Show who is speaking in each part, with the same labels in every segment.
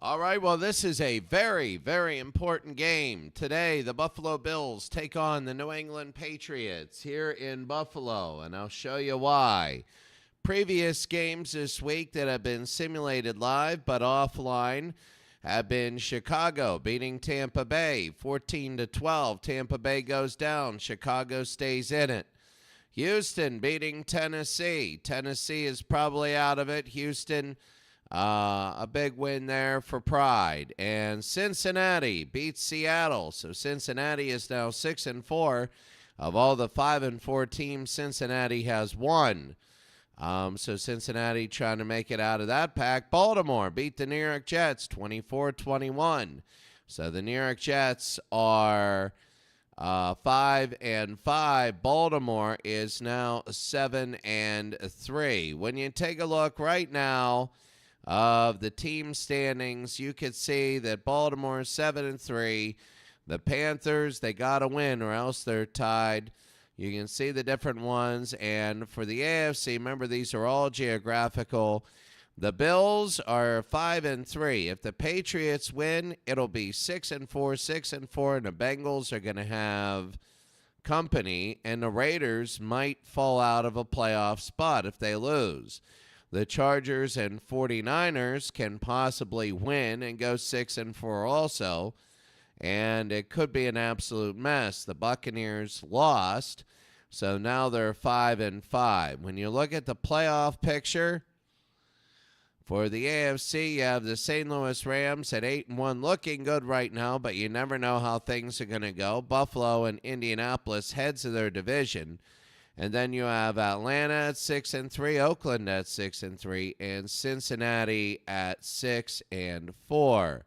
Speaker 1: All right, well, this is a very, very important game. Today, the Buffalo Bills take on the New England Patriots here in Buffalo, and I'll show you why. Previous games this week that have been simulated live but offline have been Chicago beating Tampa Bay 14-12. Tampa Bay goes down. Chicago stays in it. Houston beating Tennessee. Tennessee is probably out of it. Houston, a big win there for pride. And Cincinnati beats Seattle. So Cincinnati is now 6-4. Of all the 5-4 teams, Cincinnati has won. So Cincinnati trying to make it out of that pack. Baltimore beat the New York Jets 24-21. So the New York Jets are 5-5. Baltimore is now 7-3. When you take a look right now of the team standings, you could see that Baltimore is 7-3. The Panthers, they got to win or else they're tied. You can see the different ones. And for the AFC, remember these are all geographical. The Bills are 5-3. If the Patriots win, it'll be 6-4, 6-4, and the Bengals are going to have company, and the Raiders might fall out of a playoff spot if they lose. The Chargers and 49ers can possibly win and go 6-4 also, and it could be an absolute mess. The Buccaneers lost, so now they're 5-5. When you look at the playoff picture, for the AFC, you have the St. Louis Rams at 8-1, looking good right now, but you never know how things are going to go. Buffalo and Indianapolis, heads of their division. And then you have Atlanta at 6-3, Oakland at 6-3, and Cincinnati at 6-4.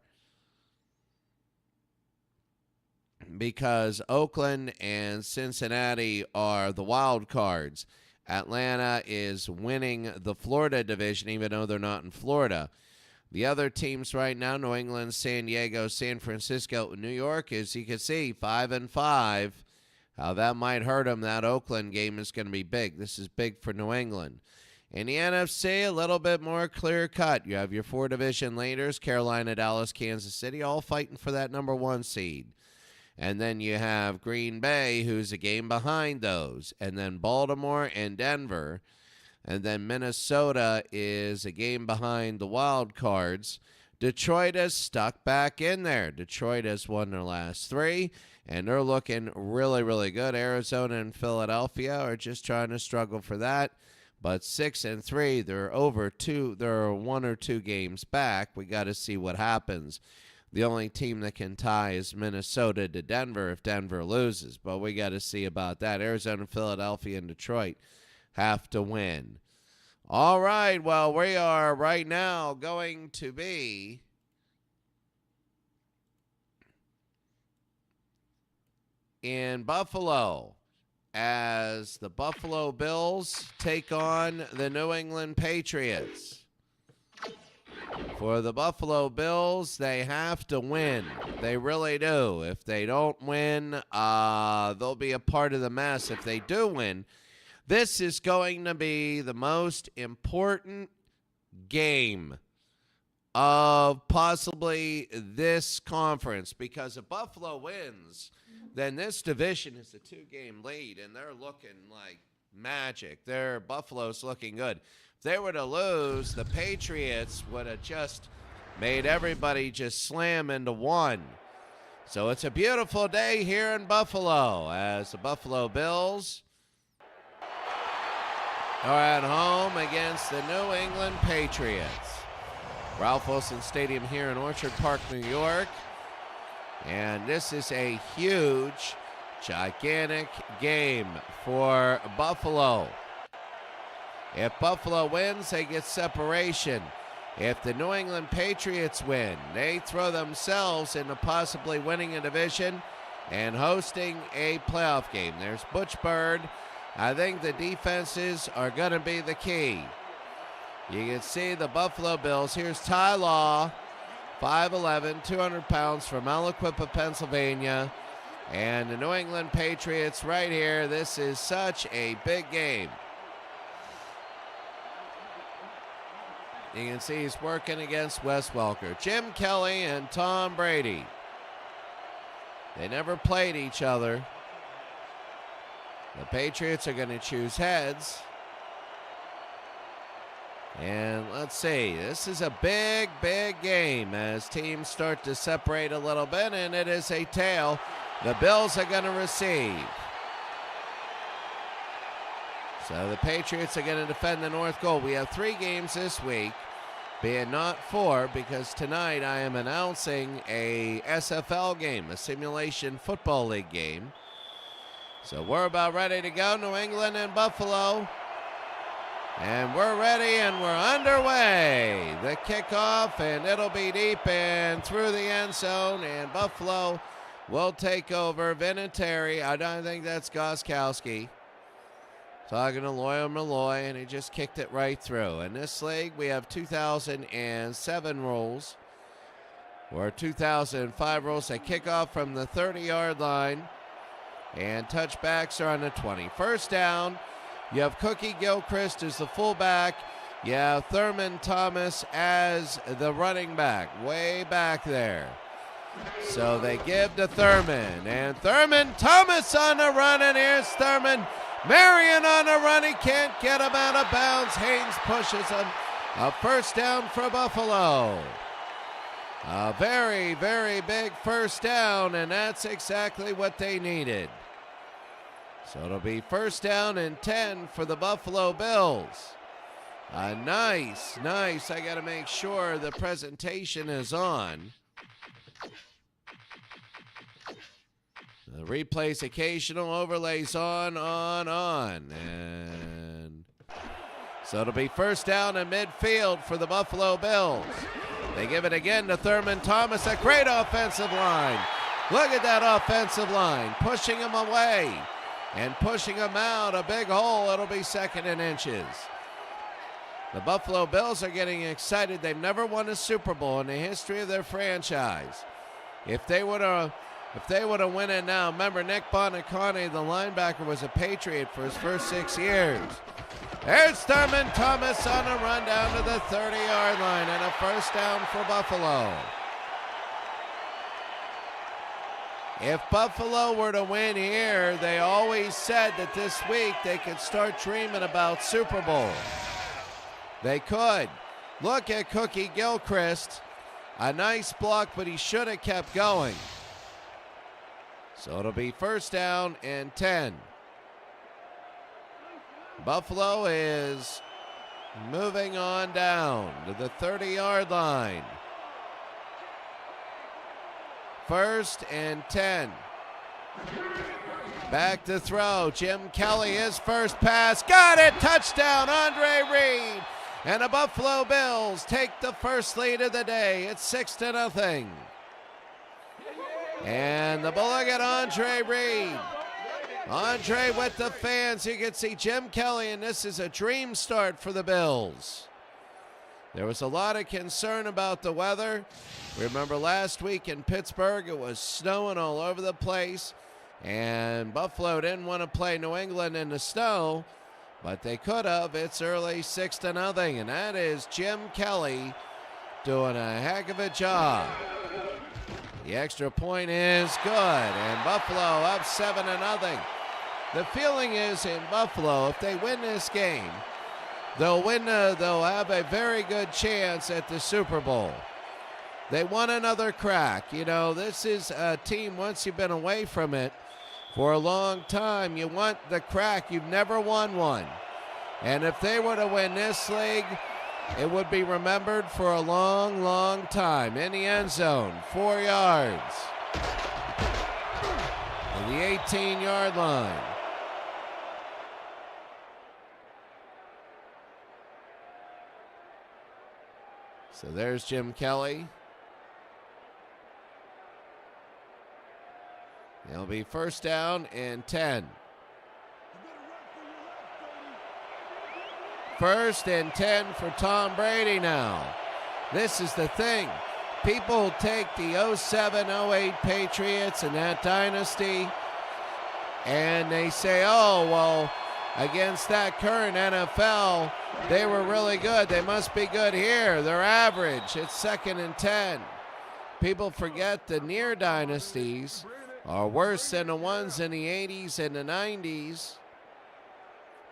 Speaker 1: Because Oakland and Cincinnati are the wild cards. Atlanta is winning the Florida division, even though they're not in Florida. The other teams right now, New England, San Diego, San Francisco, New York, as you can see, 5-5. How that might hurt them. That Oakland game is going to be big. This is big for New England. In the NFC, a little bit more clear cut. You have your four division leaders, Carolina, Dallas, Kansas City, all fighting for that number one seed. And then you have Green Bay, who's a game behind those. And then Baltimore and Denver. And then Minnesota is a game behind the wild cards. Detroit is stuck back in there. Detroit has won their last three, and they're looking really, really good. Arizona and Philadelphia are just trying to struggle for that. But 6-3, they're 1 or 2 games back. We got to see what happens. The only team that can tie is Minnesota to Denver if Denver loses. But we got to see about that. Arizona, Philadelphia, and Detroit have to win. All right, well, we are right now going to be in Buffalo as the Buffalo Bills take on the New England Patriots. For the Buffalo Bills, they have to win. They really do. If they don't win, they'll be a part of the mess. If they do win, this is going to be the most important game of possibly this conference, because if Buffalo wins, then this division is a 2-game lead, and they're looking like magic. Buffalo's looking good. If they were to lose, the Patriots would have just made everybody just slam into one. So it's a beautiful day here in Buffalo as the Buffalo Bills are at home against the New England Patriots. Ralph Wilson Stadium here in Orchard Park, New York. And this is a huge, gigantic game for Buffalo. If Buffalo wins, they get separation. If the New England Patriots win, they throw themselves into possibly winning a division and hosting a playoff game. There's Butch Bird. I think the defenses are going to be the key. You can see the Buffalo Bills. Here's Ty Law, 5'11", 200 pounds from Aliquippa, Pennsylvania. And the New England Patriots right here. This is such a big game. You can see he's working against Wes Welker. Jim Kelly and Tom Brady. They never played each other. The Patriots are going to choose heads. And let's see, this is a big, big game as teams start to separate a little bit, and it is a tail. The Bills are going to receive. So the Patriots are going to defend the north goal. We have 3 games this week, being not 4, because tonight I am announcing a SFL game, a Simulation Football League game. So we're about ready to go, New England and Buffalo. And we're ready and we're underway. The kickoff, and it'll be deep and through the end zone, and Buffalo will take over. Vinatieri, I don't think that's Goskowski. Talking to Loyal Malloy, and he just kicked it right through. In this league, we have 2007 rules, or 2005 rules. They kick off from the 30-yard line, and touchbacks are on the 20. First down. You have Cookie Gilchrist as the fullback. You have Thurman Thomas as the running back, way back there. So they give to Thurman, and Thurman Thomas on the run, and here's Thurman. Marion on the run, he can't get him out of bounds. Haynes pushes him. A first down for Buffalo. A very, very big first down, and that's exactly what they needed. So it'll be first down and 10 for the Buffalo Bills. Nice. I got to make sure the presentation is on. The replays occasional, overlays on. And so it'll be first down in midfield for the Buffalo Bills. They give it again to Thurman Thomas, a great offensive line. Look at that offensive line, pushing him away. And pushing them out, a big hole. It'll be second and inches. The Buffalo Bills are getting excited. They've never won a Super Bowl in the history of their franchise. If they would have win it now, remember Nick Bonacone, the linebacker, was a Patriot for his first 6 years. There's Thurman Thomas on a run down to the 30-yard line, and a first down for Buffalo. If Buffalo were to win here, they always said that this week they could start dreaming about Super Bowl. They could. Look at Cookie Gilchrist. A nice block, but he should have kept going. So it'll be first down and 10. Buffalo is moving on down to the 30-yard line. First and 10. Back to throw. Jim Kelly, his first pass. Got it. Touchdown, Andre Reed. And the Buffalo Bills take the first lead of the day. It's 6-0. And the look at Andre Reed. Andre with the fans. You can see Jim Kelly, and this is a dream start for the Bills. There was a lot of concern about the weather. Remember last week in Pittsburgh, it was snowing all over the place, and Buffalo didn't want to play New England in the snow, but they could have. It's early 6-0, and that is Jim Kelly doing a heck of a job. The extra point is good, and Buffalo up 7-0. The feeling is in Buffalo, if they win this game, they'll have a very good chance at the Super Bowl. They want another crack. You know, this is a team, once you've been away from it for a long time, you want the crack. You've never won one. And if they were to win this league, it would be remembered for a long, long time. In the end zone, 4 yards. On the 18-yard line. So there's Jim Kelly. It'll be first down and 10. First and 10 for Tom Brady now. This is the thing. People take the 07-08 Patriots and that dynasty, and they say, oh, well, against that current NFL. They were really good. They must be good here. They're average. It's 2nd and 10. People forget the near dynasties are worse than the ones in the 80s and the 90s,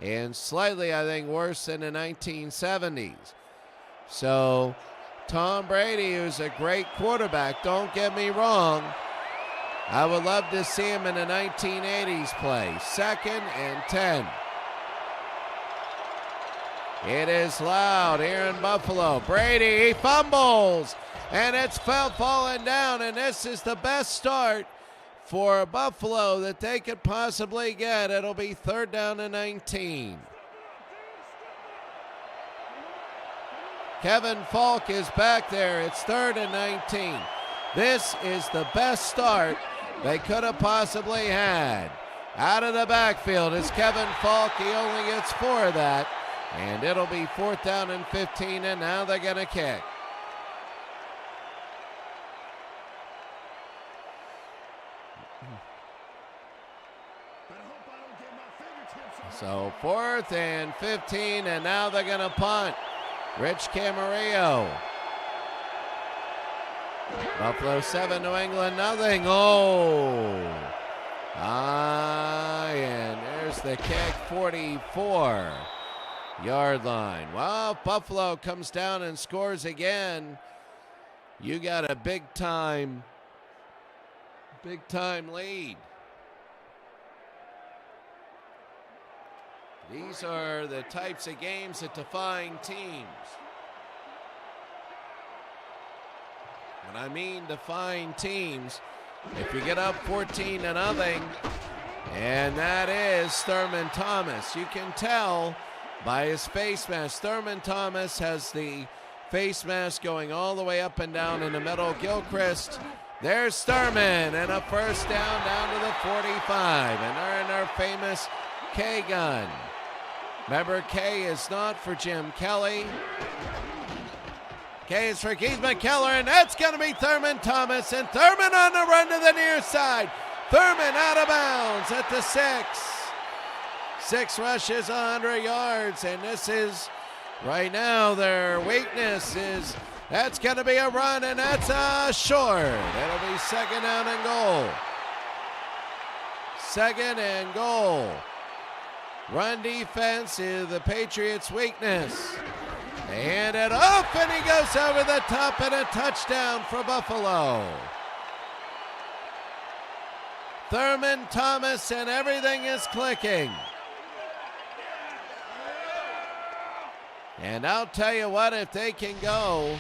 Speaker 1: and slightly, I think, worse than the 1970s. So Tom Brady, who's a great quarterback, don't get me wrong, I would love to see him in the 1980s play. 2nd and 10. It is loud here in Buffalo. Brady, he fumbles, and it's falling down, and this is the best start for Buffalo that they could possibly get. It'll be 3rd down and 19. Kevin Falk is back there. It's 3rd and 19. This is the best start they could have possibly had. Out of the backfield is Kevin Falk. He only gets 4 of that. And it'll be 4th down and 15, and now they're going to kick. So 4th and 15, and now they're going to punt. Rich Camarillo. Buffalo 7, New England nothing. Oh. And there's the kick, 44-yard line. Well, Buffalo comes down and scores again. You got a big time lead. These are the types of games that define teams. When I mean define teams, if you get up 14-0, and that is Thurman Thomas. You can tell by his face mask. Thurman Thomas has the face mask going all the way up and down in the middle. Gilchrist, there's Thurman, and a 1st down to the 45, and they're in their famous K gun. Remember, K is not for Jim Kelly. K is for Keith McKellar, and that's going to be Thurman Thomas, and Thurman on the run to the near side. Thurman out of bounds at the 6. 6 rushes, 100 yards, and this is, right now, their weakness is, that's going to be a run, and that's short. It'll be 2nd down and goal. 2nd and goal. Run defense is the Patriots' weakness. They hand it off, and he goes over the top, and a touchdown for Buffalo. Thurman Thomas, and everything is clicking. And I'll tell you what, if they can go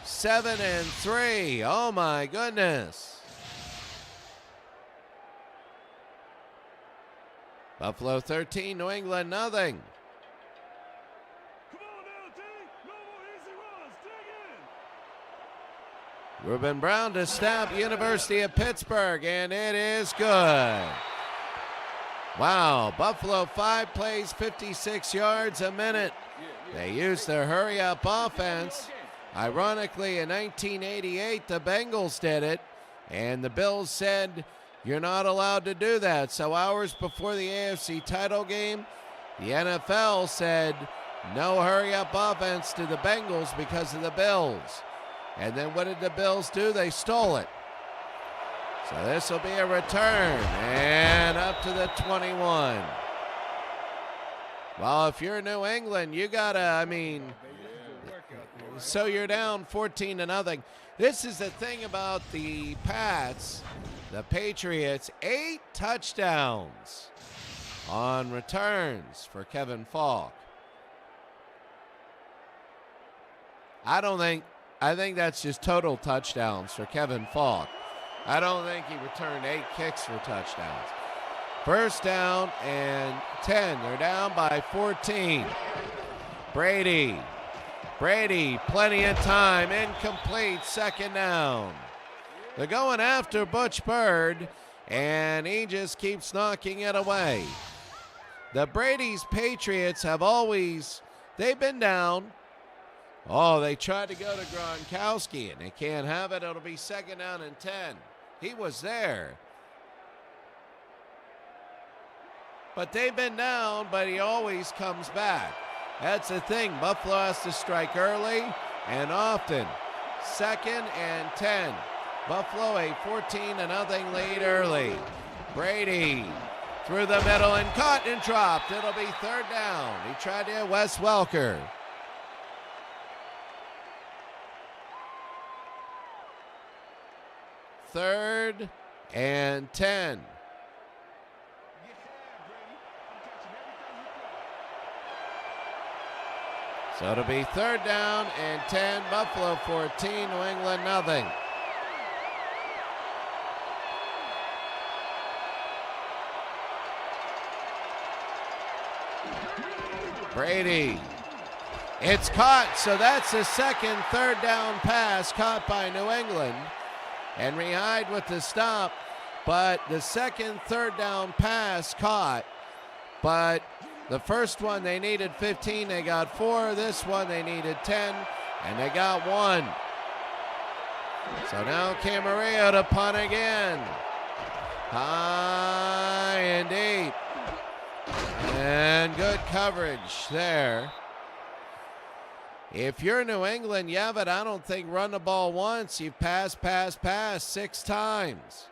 Speaker 1: 7-3, oh my goodness. Buffalo 13, New England nothing. Reuben Brown to stop University of Pittsburgh, and it is good. Wow, Buffalo 5 plays, 56 yards a minute. They used their hurry-up offense. Ironically, in 1988, the Bengals did it, and the Bills said, you're not allowed to do that. So hours before the AFC title game, the NFL said, no hurry-up offense to the Bengals because of the Bills. And then what did the Bills do? They stole it. So this will be a return, and up to the 21. Well, if you're New England, you gotta, so you're down 14-0. This is the thing about the Pats, the Patriots, 8 touchdowns on returns for Kevin Falk. I think that's just total touchdowns for Kevin Falk. I don't think he returned 8 kicks for touchdowns. 1st down and 10. They're down by 14. Brady, plenty of time. Incomplete, 2nd down. They're going after Butch Bird, and he just keeps knocking it away. The Brady's Patriots have always, they've been down. Oh, they tried to go to Gronkowski, and they can't have it. It'll be 2nd down and 10. He was there. But they've been down, but he always comes back. That's the thing. Buffalo has to strike early and often. 2nd and 10. Buffalo a 14-0 lead early. Brady through the middle and caught and dropped. It'll be 3rd down. He tried to hit Wes Welker. 3rd and 10. So it'll be 3rd down and 10. Buffalo 14, New England nothing. Brady. It's caught, so that's the second 3rd down pass caught by New England. Henry Hyde with the stop, but the second 3rd down pass caught. But the first one they needed 15, they got 4. This one they needed 10, and they got 1. So now Camarillo to punt again. High and deep. And good coverage there. If you're New England, yeah, but I don't think run the ball once. You've passed 6 times.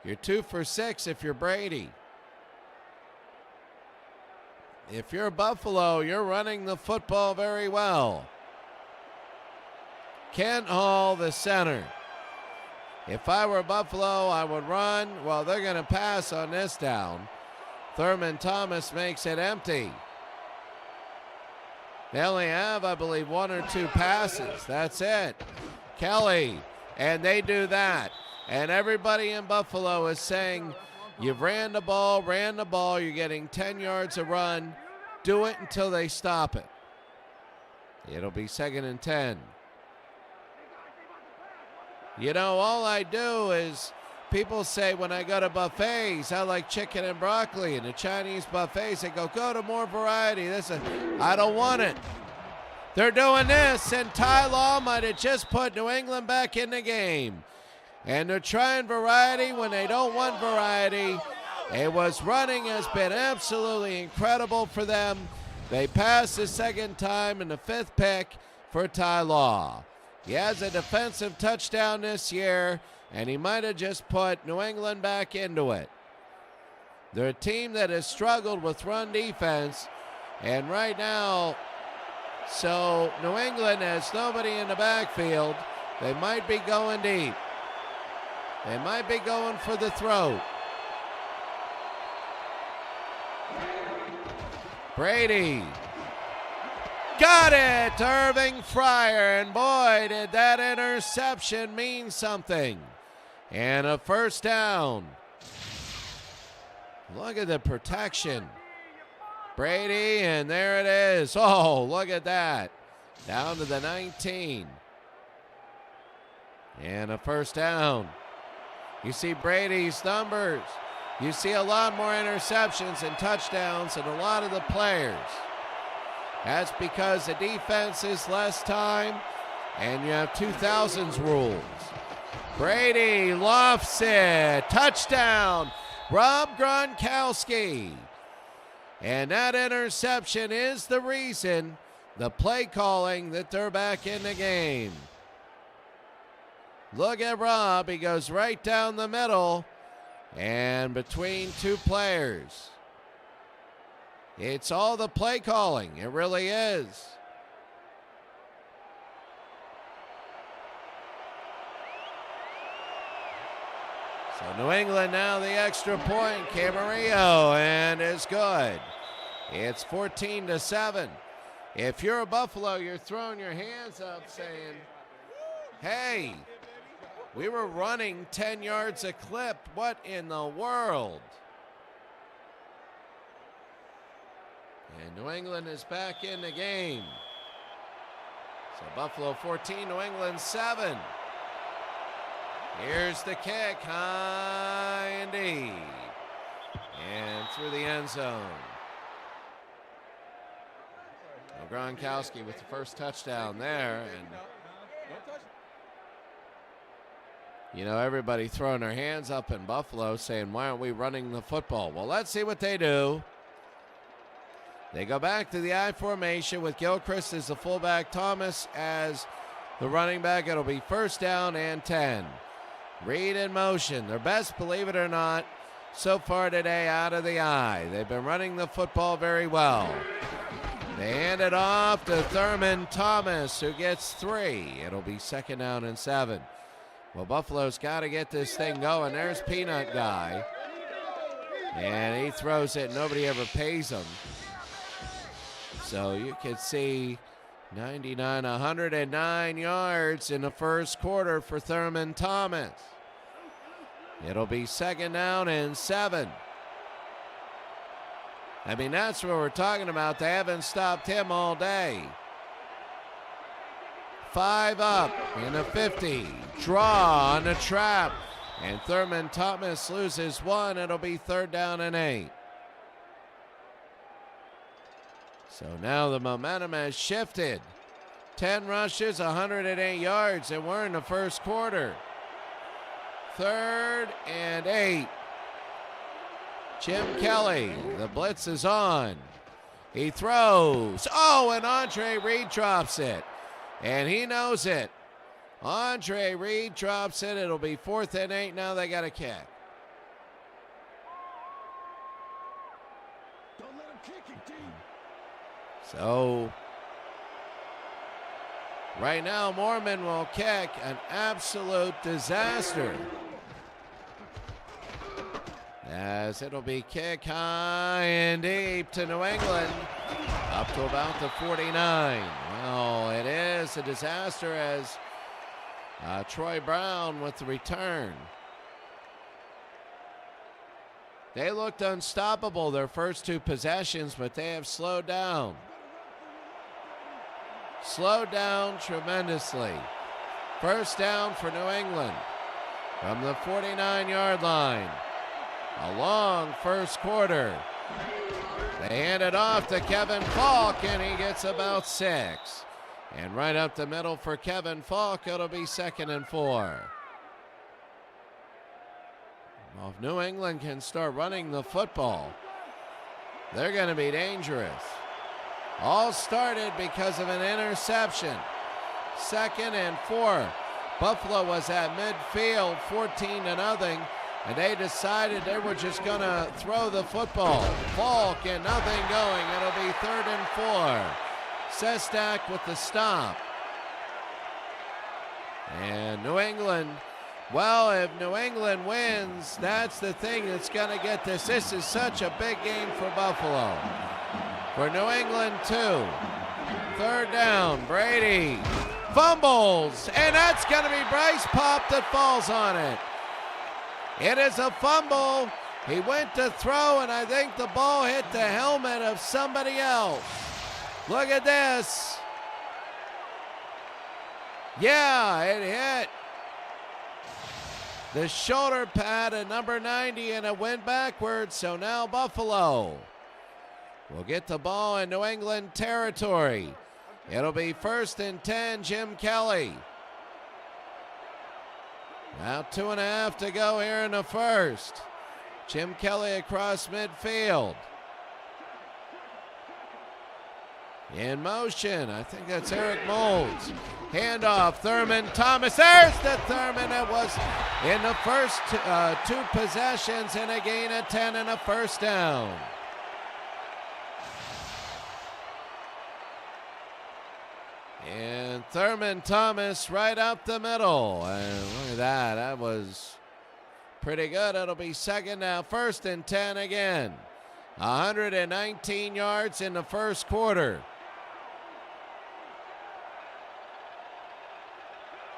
Speaker 1: You're 2 for 6 if you're Brady. If you're Buffalo, you're running the football very well. Kent Hall, the center. If I were Buffalo, I would run. Well, they're going to pass on this down. Thurman Thomas makes it empty. They only have, I believe, 1 or 2 passes. That's it. Kelly, and they do that. And everybody in Buffalo is saying, you've ran the ball, you're getting 10 yards a run. Do it until they stop it. It'll be 2nd and 10. You know, all I do is, people say when I go to buffets, I like chicken and broccoli. And the Chinese buffets, they go to more variety. I don't want it. They're doing this, and Ty Law might have just put New England back in the game. And they're trying variety when they don't want variety. It was running has been absolutely incredible for them. They passed the 2nd time in the 5th pick for Ty Law. He has a defensive touchdown this year, and he might have just put New England back into it. They're a team that has struggled with run defense, and right now, so New England has nobody in the backfield. They might be going deep. They might be going for the throat. Brady. Got it, Irving Fryer, and boy, did that interception mean something. And a 1st down. Look at the protection. Brady, and there it is. Oh, look at that. Down to the 19. And a 1st down. You see Brady's numbers. You see a lot more interceptions and touchdowns than a lot of the players. That's because the defense is less time, and you have 2000s rules. Brady lofts it. Touchdown, Rob Gronkowski. And that interception is the reason, the play calling, that they're back in the game. Look at Rob. He goes right down the middle and between 2 players. It's all the play calling. It really is. So New England now the extra point. Camarillo, and it's good. It's 14-7. If you're a Buffalo, you're throwing your hands up saying, hey, we were running 10 yards a clip. What in the world? And New England is back in the game. So Buffalo 14, New England 7. Here's the kick, high and deep. And through the end zone. Well, Gronkowski with the first touchdown there. And you know, everybody throwing their hands up in Buffalo saying, why aren't we running the football? Well, let's see what they do. They go back to the I formation with Gilchrist as the fullback, Thomas as the running back. It'll be first down and 10. Reed in motion. Their best, believe it or not, so far today out of the I. They've been running the football very well. They hand it off to Thurman Thomas, who gets 3. It'll be second down and 7. Well, Buffalo's got to get this thing going. There's Peanut Guy. And he throws it. Nobody ever pays him. So you can see 109 yards in the first quarter for Thurman Thomas. It'll be second down and 7. I mean, that's what we're talking about. They haven't stopped him all day. 5 up in the 50. Draw on the trap. And Thurman Thomas loses 1. It'll be third down and 8. So now the momentum has shifted. 10 rushes, 108 yards, and we're in the first quarter. Third and 8. Jim Kelly, the blitz is on. He throws. Oh, and Andre Reed drops it. And he knows it. Andre Reed drops it. It'll be 4th and 8. Now they got a kick.
Speaker 2: Don't let him kick it, D.
Speaker 1: So right now Mormon will kick. An absolute disaster. As it'll be kick high and deep to New England. Up to about the 49. Well, it is a disaster as Troy Brown with the return. They looked unstoppable their first 2 possessions, but they have slowed down. Slowed down tremendously. First down for New England from the 49-yard line. A long first quarter. They hand it off to Kevin Falk, and he gets about 6. And right up the middle for Kevin Falk, it'll be second and 4. Well, if New England can start running the football, they're going to be dangerous. All started because of an interception. Second and 4. Buffalo was at midfield, 14-0. And they decided they were just going to throw the football. Falk and nothing going. It'll be third and 4. Sestak with the stop. And New England, well, if New England wins, that's the thing that's going to get this. This is such a big game for Buffalo. For New England, 2. Third down, Brady fumbles. And that's going to be Bryce Pop that falls on it. It is a fumble. He went to throw, and I think the ball hit the helmet of somebody else. Look at this. Yeah, it hit the shoulder pad at number 90, and it went backwards. So now Buffalo will get the ball in New England territory. It'll be 1st and 10, Jim Kelly. Now 2.5 to go here in the first. Jim Kelly across midfield. In motion, I think that's Eric Moulds. Handoff, Thurman Thomas. There's the Thurman. It was in the first 2 possessions and a gain of 10 and a first down. And Thurman Thomas right up the middle. And look at that. That was pretty good. It'll be second now. 1st and 10 again. 119 yards in the first quarter.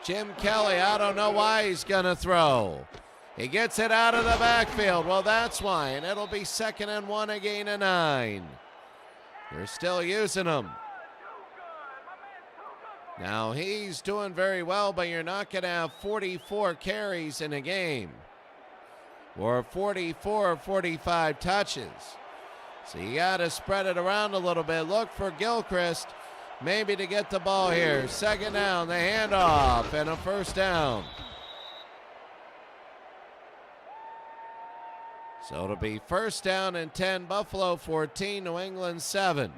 Speaker 1: Jim Kelly, I don't know why he's going to throw. He gets it out of the backfield. Well, that's why. And it'll be 2nd and 1, a gain of 9. They're still using him. Now, he's doing very well, but you're not going to have 44 carries in a game or 44 or 45 touches. So you got to spread it around a little bit. Look for Gilchrist maybe to get the ball here. Second down, the handoff, and a first down. So it'll be first down and 10, Buffalo 14, New England 7.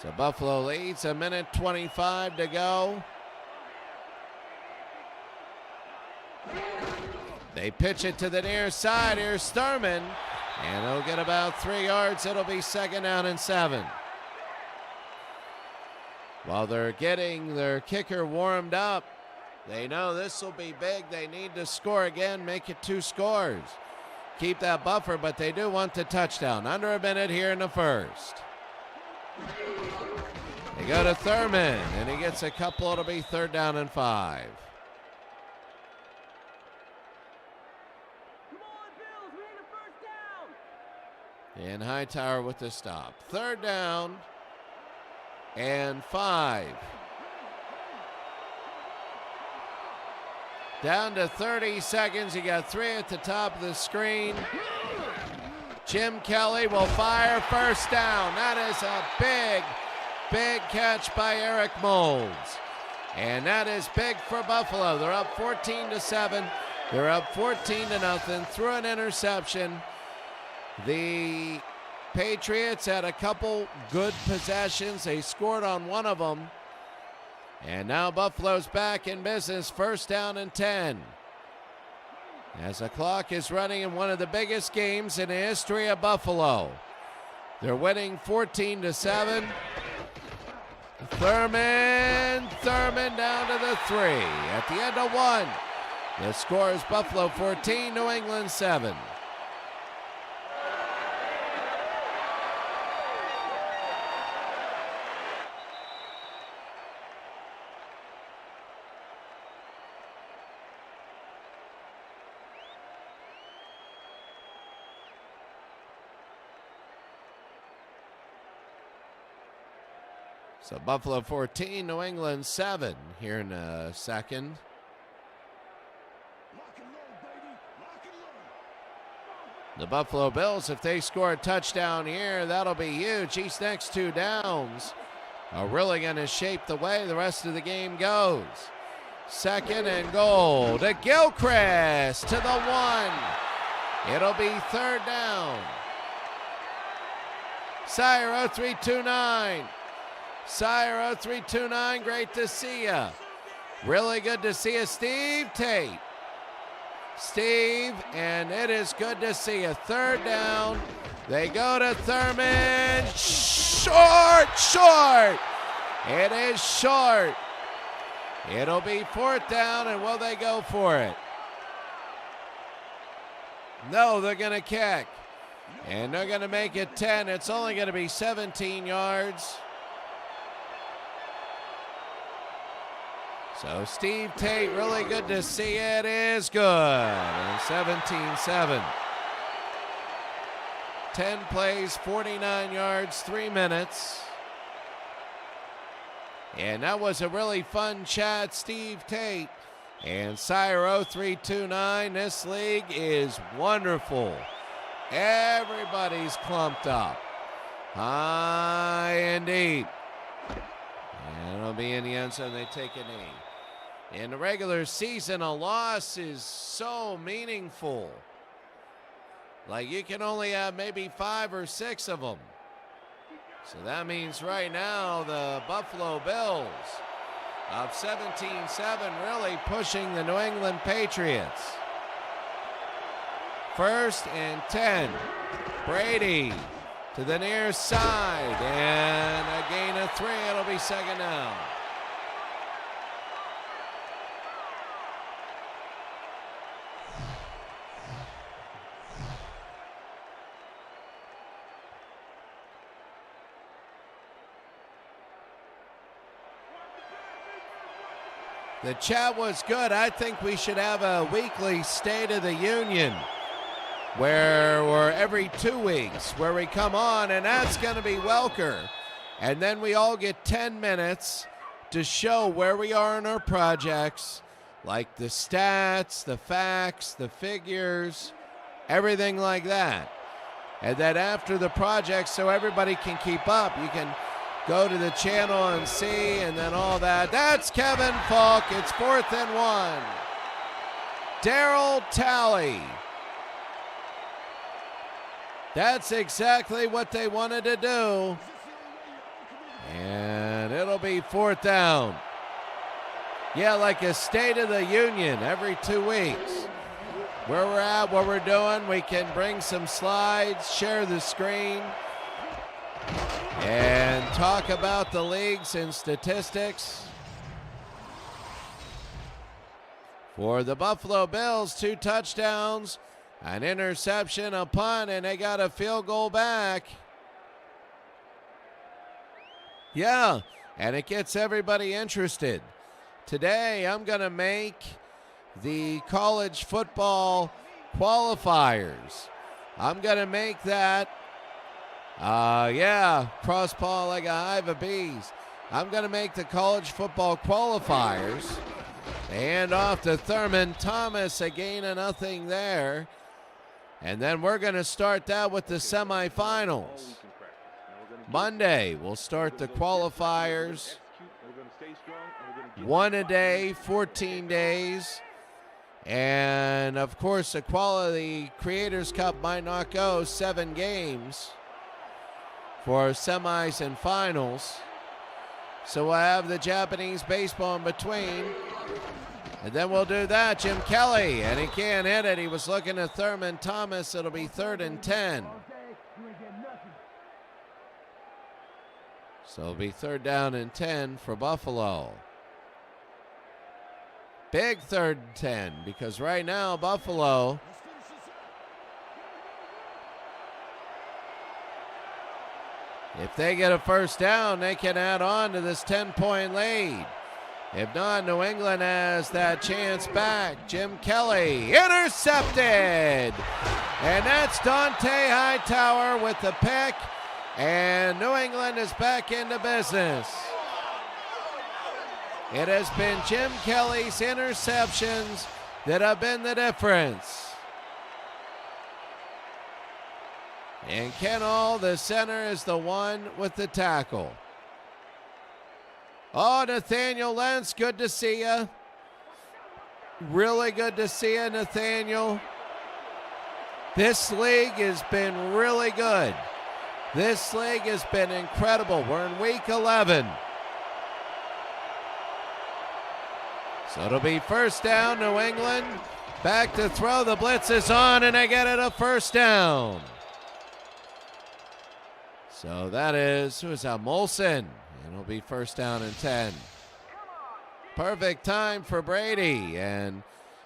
Speaker 1: So Buffalo leads, a minute 25 to go. They pitch it to the near side. Here's Thurman, and they'll get about 3 yards. It'll be second down and 7. While they're getting their kicker warmed up, they know this will be big. They need to score again, make it 2 scores. Keep that buffer, but they do want the touchdown. Under a minute here in the first. They go to Thurman, and he gets a couple. It'll be third down and 5.
Speaker 2: Come on, Bills, we need a first down.
Speaker 1: And Hightower with the stop. Third down and 5. Down to 30 seconds. You got 3 at the top of the screen. Jim Kelly will fire, first down. That is a big catch by Eric Moulds. And that is big for Buffalo. They're up 14-7. They're up 14-0 through an interception. The Patriots had a couple good possessions. They scored on one of them. And now Buffalo's back in business, first down and 10. As the clock is running in one of the biggest games in the history of Buffalo. They're winning 14-7. Thurman down to the 3. At the end of 1, the score is Buffalo 14, New England 7. So Buffalo 14, New England 7 here in a second. The Buffalo Bills, if they score a touchdown here, that'll be huge. These next 2 downs are really going to shape the way the rest of the game goes. Second and goal to Gilchrist to the 1. It'll be third down. SIRE0329. SIRE0329, great to see ya. Really good to see you, Steve Tate. Steve, and it is good to see you. Third down. They go to Thurman. Short. It is short. It'll be fourth down, and will they go for it? No, they're going to kick. And they're going to make it 10. It's only going to be 17 yards. So Steve Tate, really good to see it, is good. And 17-7. 10 plays, 49 yards, 3 minutes. And that was a really fun chat, Steve Tate. And SIRE0329, this league is wonderful. Everybody's clumped up. High and deep. And it'll be in the end zone, they take a knee. In the regular season, a loss is so meaningful. Like, you can only have maybe 5 or 6 of them. So that means right now the Buffalo Bills up 17-7, really pushing the New England Patriots. First and 10. Brady to the near side, and a gain of 3. It'll be second down. The chat was good. I think we should have a weekly State of the Union where we're every 2 weeks where we come on, and that's going to be Welker. And then we all get 10 minutes to show where we are in our projects, like the stats, the facts, the figures, everything like that. And then after the project, so everybody can keep up, you can go to the channel and see, and then all that. That's Kevin Falk. It's 4th and 1. Darryl Talley. That's exactly what they wanted to do. And it'll be 4th down. Yeah, like a State of the Union every 2 weeks. Where we're at, what we're doing, we can bring some slides, share the screen, and talk about the leagues and statistics. For the Buffalo Bills, 2 touchdowns, an interception, a punt, and they got a field goal back. Yeah, and it gets everybody interested. Today, I'm going to make the college football qualifiers. I'm going to make that, cross paw like a hive of bees. I'm going to make the college football qualifiers. Hand off to Thurman Thomas, a gain of nothing there. And then we're going to start that with the semifinals. Monday, we'll start the qualifiers. 1 a day, 14 days. And, of course, the Creators Cup might not go 7 games for semis and finals. So we'll have the Japanese baseball in between. And then we'll do that. Jim Kelly, and he can't hit it. He was looking at Thurman Thomas. It'll be 3rd and 10. So it'll be 3rd down and 10 for Buffalo. Big 3rd and 10, because right now Buffalo if they get a 1st down, they can add on to this 10-point lead. If not, New England has that chance back. Jim Kelly intercepted. And that's Dante Hightower with the pick. And New England is back into business. It has been Jim Kelly's interceptions that have been the difference. And Ken Hall, the center, is the one with the tackle. Oh, Nathaniel Lentz, good to see you. Really good to see you, Nathaniel. This league has been really good. This league has been incredible. We're in week 11. So it'll be 1st down, New England. Back to throw. The blitz is on, and they get it a 1st down. So that is, who is that? Molson. And it'll be 1st down and 10. Perfect time for Brady. And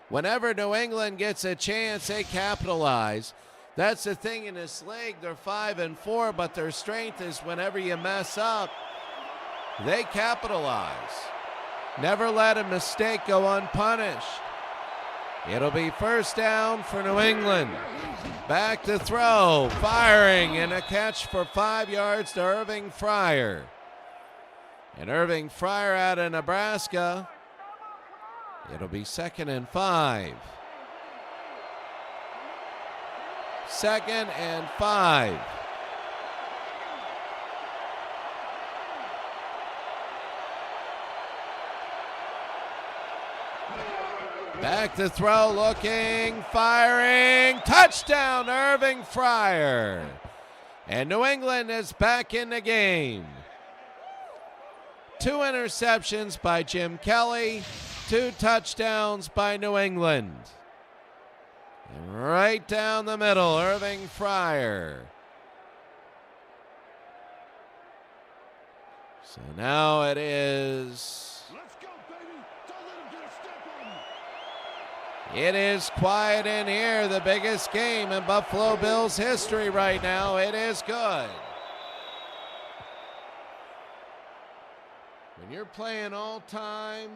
Speaker 1: whenever New England gets a chance, they capitalize. That's the thing in this league. They're 5-4, but their strength is whenever you mess up, they capitalize. Never let a mistake go unpunished. It'll be 1st down for New England. Back to throw, firing, and a catch for 5 yards to Irving Fryer. And Irving Fryer out of Nebraska. It'll be 2nd and 5. 2nd and 5. Back to throw, looking, firing, touchdown, Irving Fryer. And New England is back in the game. 2 interceptions by Jim Kelly, 2 touchdowns by New England. And right down the middle, Irving Fryer. So now it is... It is quiet in here, the biggest game in Buffalo Bills history right now. It is good. When you're playing all time,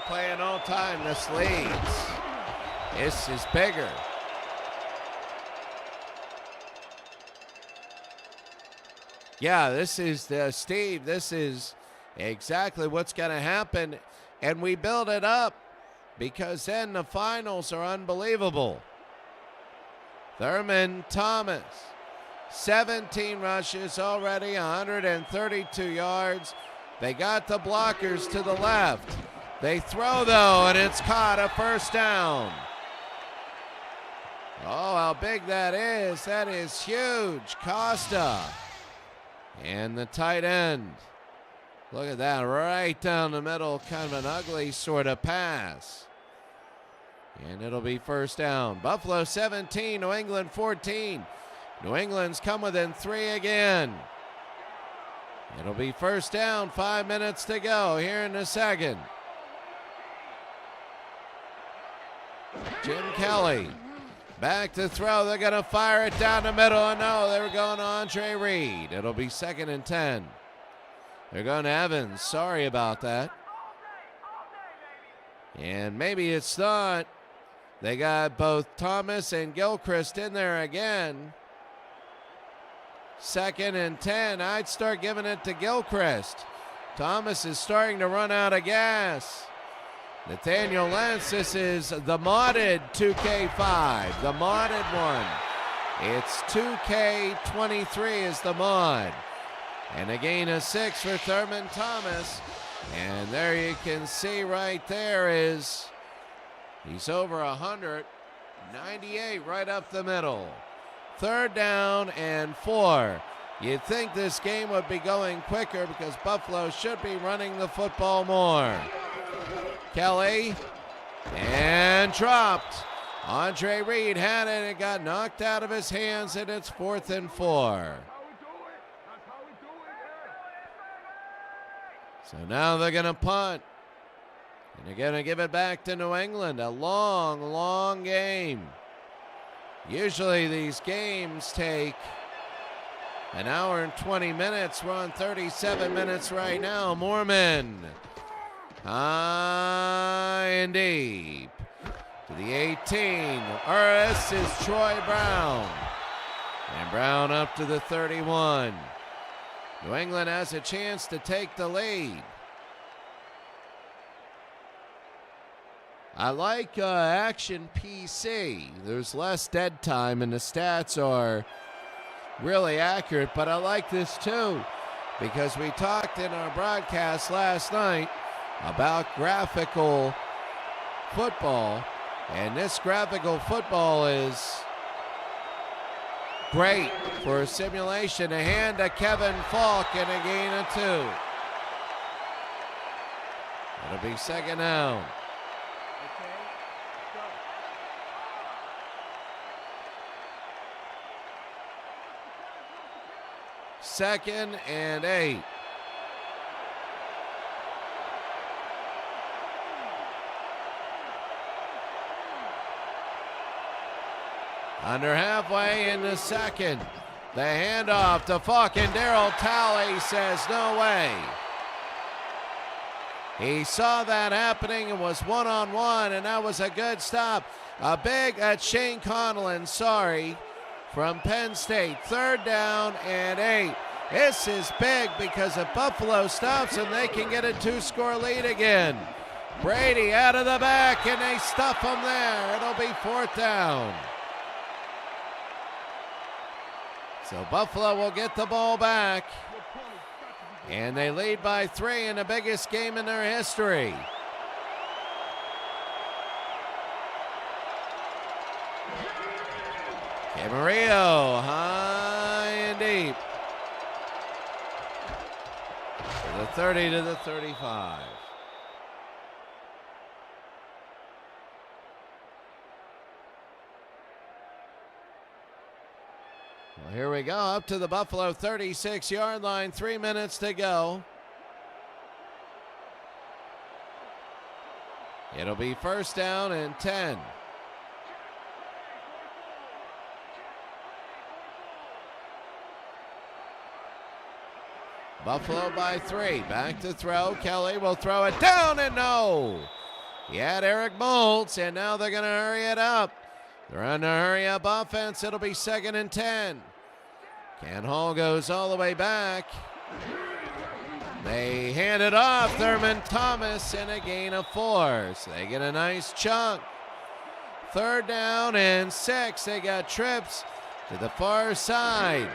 Speaker 1: playing all time, this leads. This is bigger. Yeah, this is, Steve, this is exactly what's going to happen. And we build it up because then the finals are unbelievable. Thurman Thomas, 17 rushes already, 132 yards. They got the blockers to the left. They throw, though, and it's caught, a first down. Oh, how big that is. That is huge. Costa. And the tight end. Look at that, right down the middle, kind of an ugly sort of pass. And it'll be first down. Buffalo 17, New England 14. New England's come within 3 again. It'll be first down, 5 minutes to go here in the second. Jim Kelly back to throw. They're going to fire it down the middle. Oh, no, they were going to Andre Reed. It'll be 2nd and 10. They're going to Evans. Sorry about that. And maybe it's not. They got both Thomas and Gilchrist in there again. 2nd and 10. I'd start giving it to Gilchrist. Thomas is starting to run out of gas. Nathaniel Lentz, this is the modded 2K5, the modded one. It's 2K23 is the mod. And a gain of 6 for Thurman Thomas. And there you can see right there is he's over 100, 98 right up the middle. 3rd down and 4. You'd think this game would be going quicker because Buffalo should be running the football more. Kelly, and dropped. Andre Reed had it. It got knocked out of his hands, and it's 4th and 4. So now they're going to punt. And they're going to give it back to New England. A long, long game. Usually these games take an hour and 20 minutes. We're on 37 minutes right now. Mormon. High and deep to the 18. This is Troy Brown. And Brown up to the 31. New England has a chance to take the lead. I like Action PC. There's less dead time and the stats are really accurate, but I like this too because we talked in our broadcast last night about graphical football, and this graphical football is great for a simulation. A hand to Kevin Falk and a gain of 2. It'll be 2nd down. Second and 8. Under halfway in the second. The handoff to Falk, and Darryl Talley says no way. He saw that happening and was one-on-one, and that was a good stop. A big at Shane Conlon, from Penn State. 3rd down and 8. This is big because if Buffalo stops them, they can get a 2-score lead again. Brady out of the back, and they stuff him there. It'll be 4th down. So Buffalo will get the ball back. And they lead by 3 in the biggest game in their history. Camarillo, high and deep. To the 30 to the 35. Well, here we go, up to the Buffalo 36-yard line, 3 minutes to go. It'll be 1st down and 10. Buffalo by 3, back to throw. Kelly will throw it down, and no. He had Eric Moulds, and now they're going to hurry it up. They're on a hurry-up offense. It'll be 2nd and 10. Ken Hall goes all the way back. They hand it off. Thurman Thomas and a gain of 4. So they get a nice chunk. 3rd down and 6. They got trips to the far side.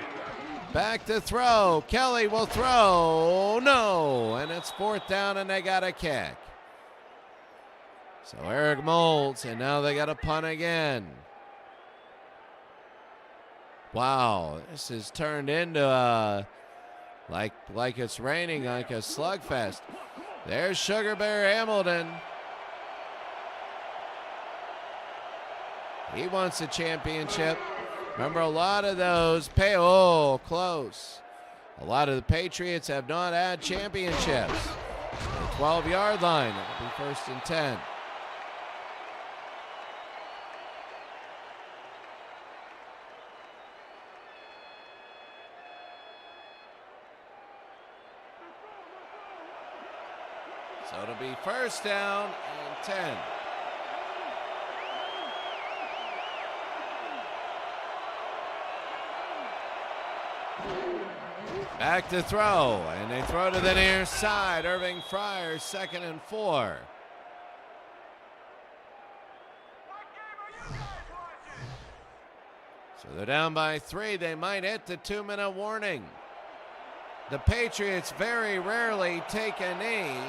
Speaker 1: Back to throw. Kelly will throw. No. And it's 4th down and they got a kick. So Eric Molds, and now they got a punt again. Wow, this has turned into like it's raining, like a slugfest. There's Sugar Bear Hamilton. He wants a championship. Remember, a lot of those close. A lot of the Patriots have not had championships. The 12-yard line. It'll be 1st and 10. So it'll be 1st down and 10. Back to throw, and they throw to the near side. Irving Fryer, 2nd and 4. So they're down by 3. They might hit the 2-minute warning. The Patriots very rarely take a knee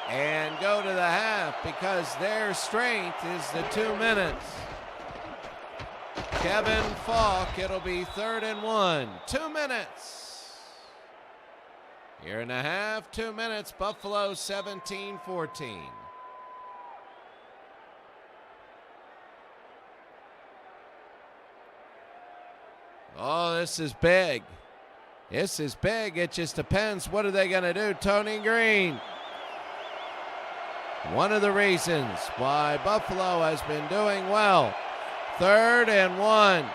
Speaker 1: and go to the half because their strength is the 2 minutes. Kevin Falk, it'll be 3rd and 1. 2 minutes. Here in the half, 2 minutes. Buffalo 17-14. Oh, this is big. This is big. It just depends. What are they going to do? Tony Green. One of the reasons why Buffalo has been doing well. 3rd and 1.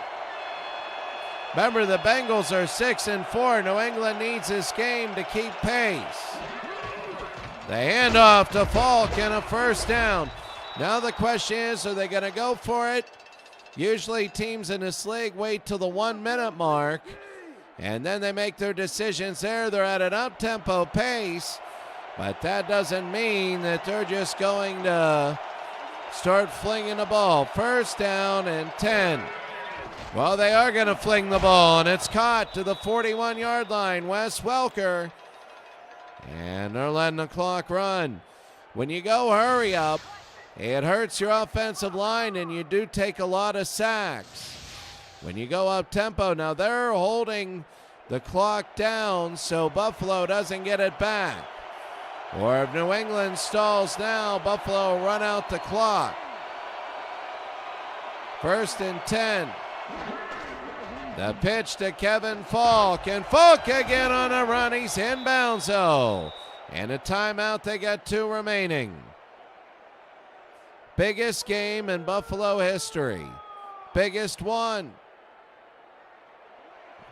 Speaker 1: Remember, the Bengals are 6 and 4. New England needs this game to keep pace. The handoff to Falk and a 1st down. Now the question is, are they going to go for it? Usually teams in this league wait till the 1 minute mark, and then they make their decisions there. They're at an up-tempo pace. But that doesn't mean that they're just going to start flinging the ball. 1st down and 10. Well, they are going to fling the ball, and it's caught to the 41-yard line. Wes Welker. And they're letting the clock run. When you go hurry up, it hurts your offensive line, and you do take a lot of sacks. When you go up tempo, now they're holding the clock down so Buffalo doesn't get it back. Or if New England stalls now, Buffalo will run out the clock. 1st and 10. The pitch to Kevin Falk, and Falk again on a run. He's inbounds, though. And a timeout, they got 2 remaining. Biggest game in Buffalo history. Biggest one.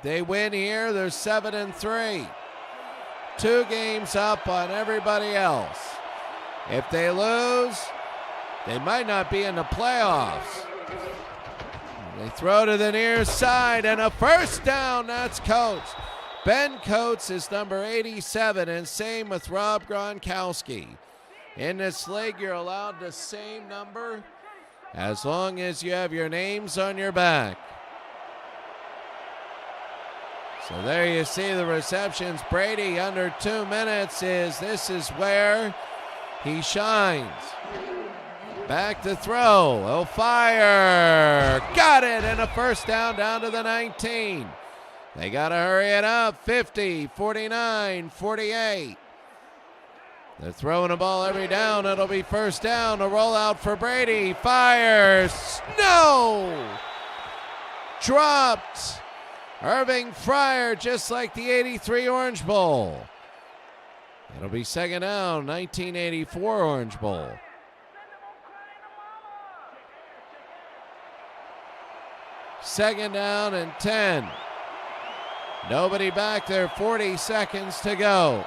Speaker 1: They win here, they're 7 and 3. 2 games up on everybody else. If they lose, they might not be in the playoffs. They throw to the near side and a 1st down. That's Coates. Ben Coates is number 87, and same with Rob Gronkowski. In this league, you're allowed the same number as long as you have your names on your back. So there you see the receptions. Brady under 2 minutes this is where he shines. Back to throw. He'll fire. Got it, and a 1st down to the 19. They got to hurry it up. 50, 49, 48. They're throwing the ball every down. It'll be 1st down. A rollout for Brady. Fires. No! Dropped. Irving Fryer, just like the 83 Orange Bowl. It'll be 2nd down, 1984 Orange Bowl. Second down and 10. Nobody back there, 40 seconds to go.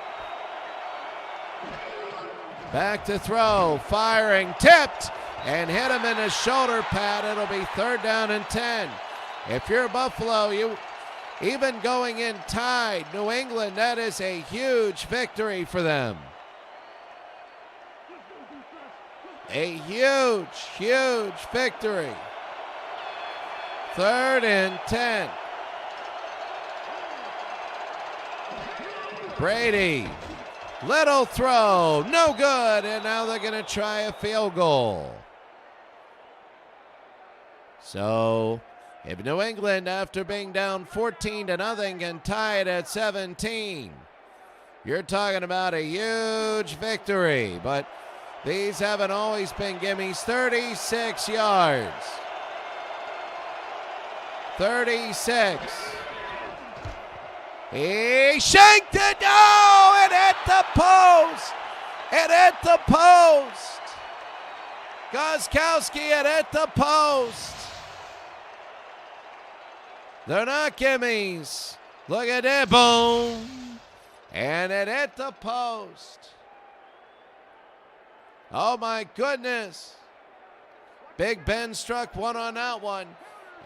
Speaker 1: Back to throw, firing, tipped, and hit him in his shoulder pad. It'll be 3rd down and 10. If you're Buffalo, even going in tied. New England, that is a huge victory for them. A huge, huge victory. 3rd and 10. Brady, little throw, no good, and now they're going to try a field goal. So, if New England, after being down 14-0, can tie it at 17, you're talking about a huge victory. But these haven't always been gimmies. 36 yards. 36. He shanked it. Oh, it hit the post. It hit the post. Guzkowski, it hit the post. They're not gimmies. Look at it. Boom. And it hit the post. Oh, my goodness. Big Ben struck one on that one.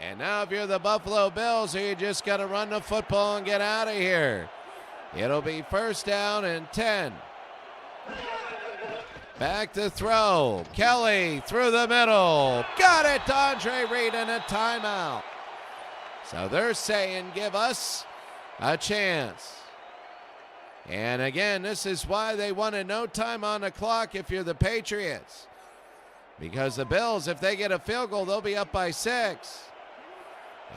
Speaker 1: And now if you're the Buffalo Bills, you just got to run the football and get out of here. It'll be 1st down and 10. Back to throw. Kelly through the middle. Got it to Andre Reed and a timeout. So they're saying, give us a chance. And again, this is why they wanted no time on the clock if you're the Patriots. Because the Bills, if they get a field goal, they'll be up by 6.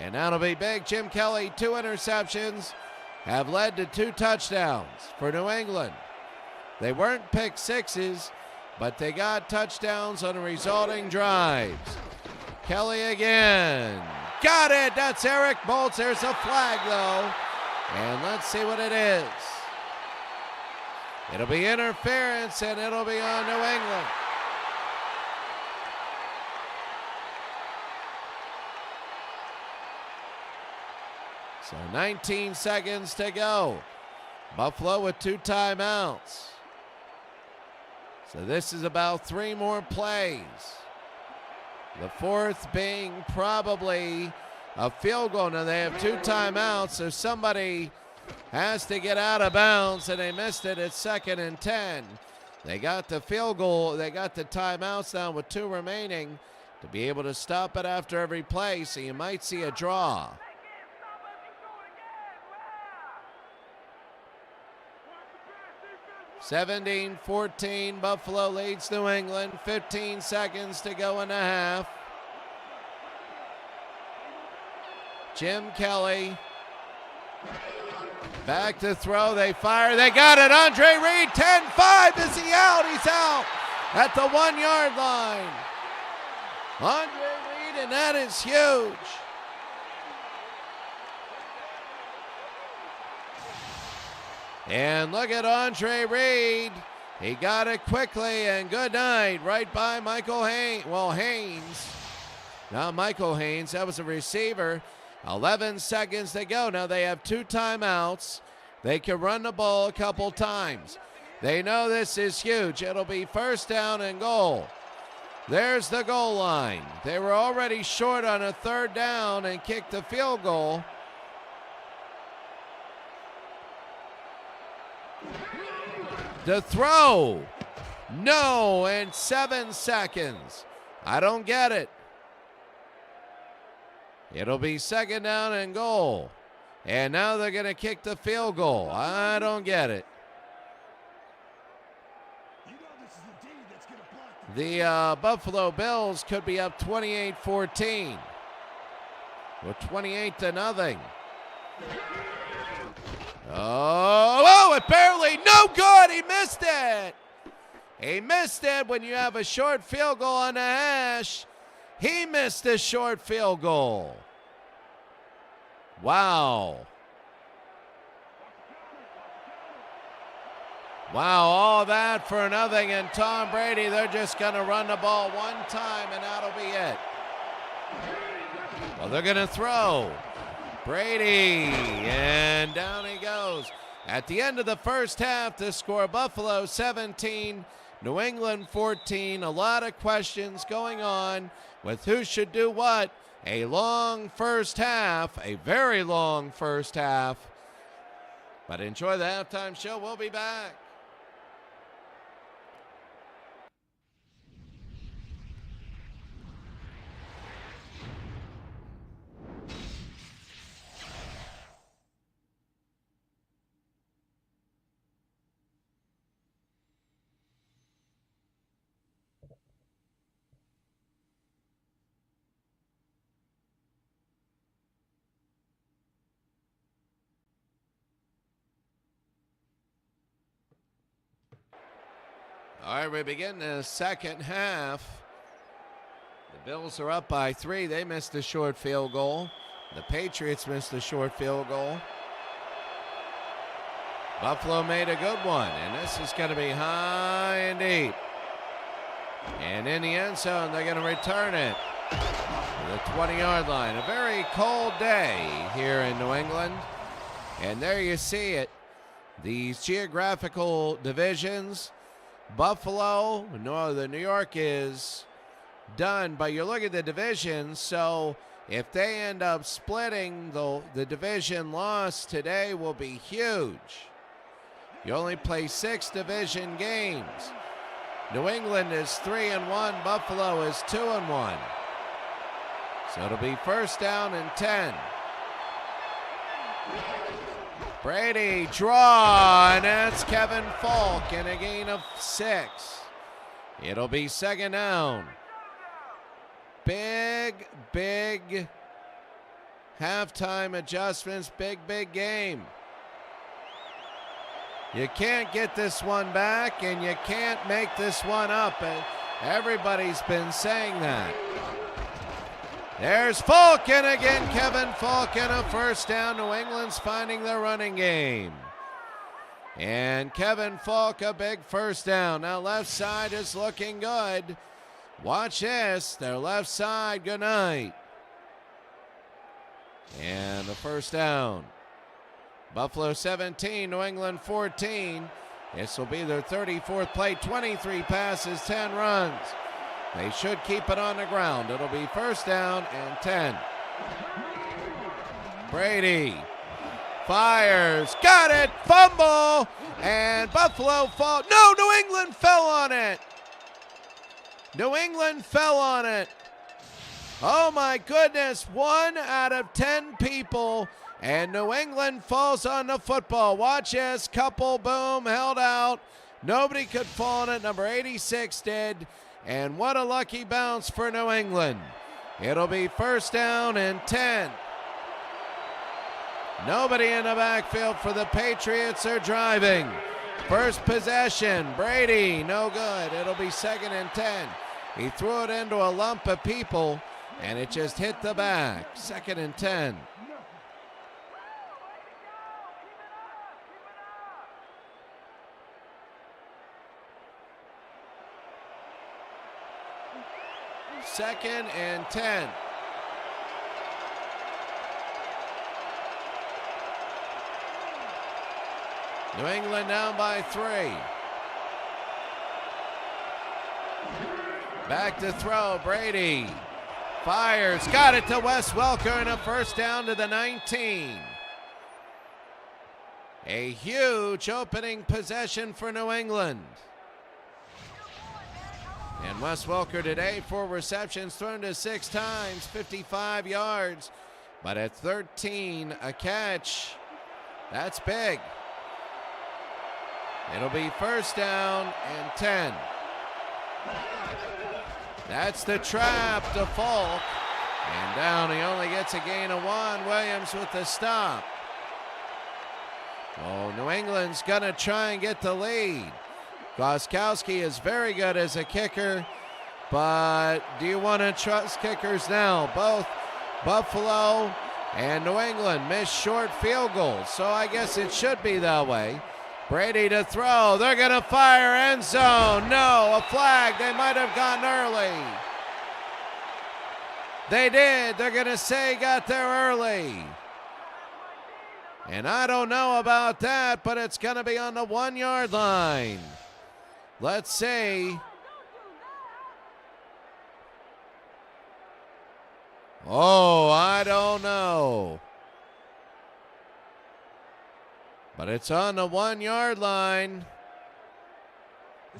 Speaker 1: And that'll be big. Jim Kelly, 2 interceptions, have led to 2 touchdowns for New England. They weren't pick sixes, but they got touchdowns on the resulting drives. Kelly again. Got it. That's Eric Bolts. There's a flag, though. And let's see what it is. It'll be interference, and it'll be on New England. So 19 seconds to go. Buffalo with 2 timeouts. So this is about 3 more plays. The 4th being probably a field goal. Now they have 2 timeouts, so somebody has to get out of bounds, and they missed it at 2nd and 10. They got the field goal. They got the timeouts down with 2 remaining to be able to stop it after every play, so you might see a draw. 17-14, Buffalo leads New England. 15 seconds to go in the half. Jim Kelly. Back to throw. They fire. They got it. Andre Reed, 10-5. Is he out? He's out at the 1-yard line. Andre Reed, and that is huge. And look at Andre Reed. He got it quickly, and good night. Right by Michael Haynes. Well, Haynes. Not Michael Haynes. That was a receiver. 11 seconds to go. Now they have 2 timeouts. They can run the ball a couple times. They know this is huge. It'll be 1st down and goal. There's the goal line. They were already short on a 3rd down and kicked the field goal. The throw. No, and 7 seconds. I don't get it. It'll be 2nd down and goal. And now they're going to kick the field goal. I don't get it. The Buffalo Bills could be up 28-14. With 28-0. Oh, it barely, no good. He missed it. He missed it when you have a short field goal on the hash. He missed a short field goal. Wow. Wow, all that for nothing. And Tom Brady, they're just going to run the ball 1 time, and that'll be it. Well, they're going to throw. Brady, and down he goes. At the end of the first half, the score, Buffalo 17, New England 14. A lot of questions going on with who should do what A long first half, a very long first half. But enjoy the halftime show. We'll be back. All right, we begin the second half. The Bills are up by 3. They missed a short field goal. The Patriots missed a short field goal. Buffalo made a good one, and this is going to be high and deep. And in the end zone, they're going to return it to the 20-yard line. A very cold day here in New England. And there you see it. These geographical divisions. Buffalo, the New York is done, but you look at the divisions, so if they end up splitting, the division loss today will be huge. You only play 6 division games. New England is 3-1, Buffalo is 2-1. So it'll be first down and 10. Brady draw, and that's Kevin Falk and a gain of 6. It'll be second down. Big halftime adjustments, big game. You can't get this one back, and you can't make this one up. And everybody's been saying that. There's Falk, and again, Kevin Falk, and a first down. New England's finding their running game. And Kevin Falk, a big first down. Now left side is looking good. Watch this, their left side, good night. And a first down. Buffalo 17, New England 14. This will be their 34th play, 23 passes, 10 runs. They should keep it on the ground. It'll be first down and 10. Brady fires, got it, fumble, and Buffalo fall. No, New England fell on it. New England fell on it. Oh my goodness, 1 out of 10 people, and New England falls on the football. Watch this, couple, boom, held out. Nobody could fall on it, number 86 did. And what a lucky bounce for New England. It'll be first down and 10. Nobody in the backfield for the Patriots are driving. First possession, Brady, no good. It'll be second and 10. He threw it into a lump of people, and it just hit the back. Second and 10. Second and 10. New England down by 3. Back to throw, Brady fires, got it to Wes Welker, and a first down to the 19. A huge opening possession for New England. And Wes Welker today, 4 receptions, thrown to 6 times, 55 yards. But at 13 a catch, that's big. It'll be first down and 10. That's the trap to Falk. And down, he only gets a gain of 1. Williams with the stop. Oh, New England's going to try and get the lead. Gostkowski is very good as a kicker, but do you want to trust kickers now? Both Buffalo and New England missed short field goals, so I guess it should be that way. Brady to throw. They're going to fire, end zone. No, a flag. They might have gotten early. They did. They're going to say got there early. And I don't know about that, but it's going to be on the 1-yard line. Let's see. Oh, I don't know. But it's on the 1 yard line.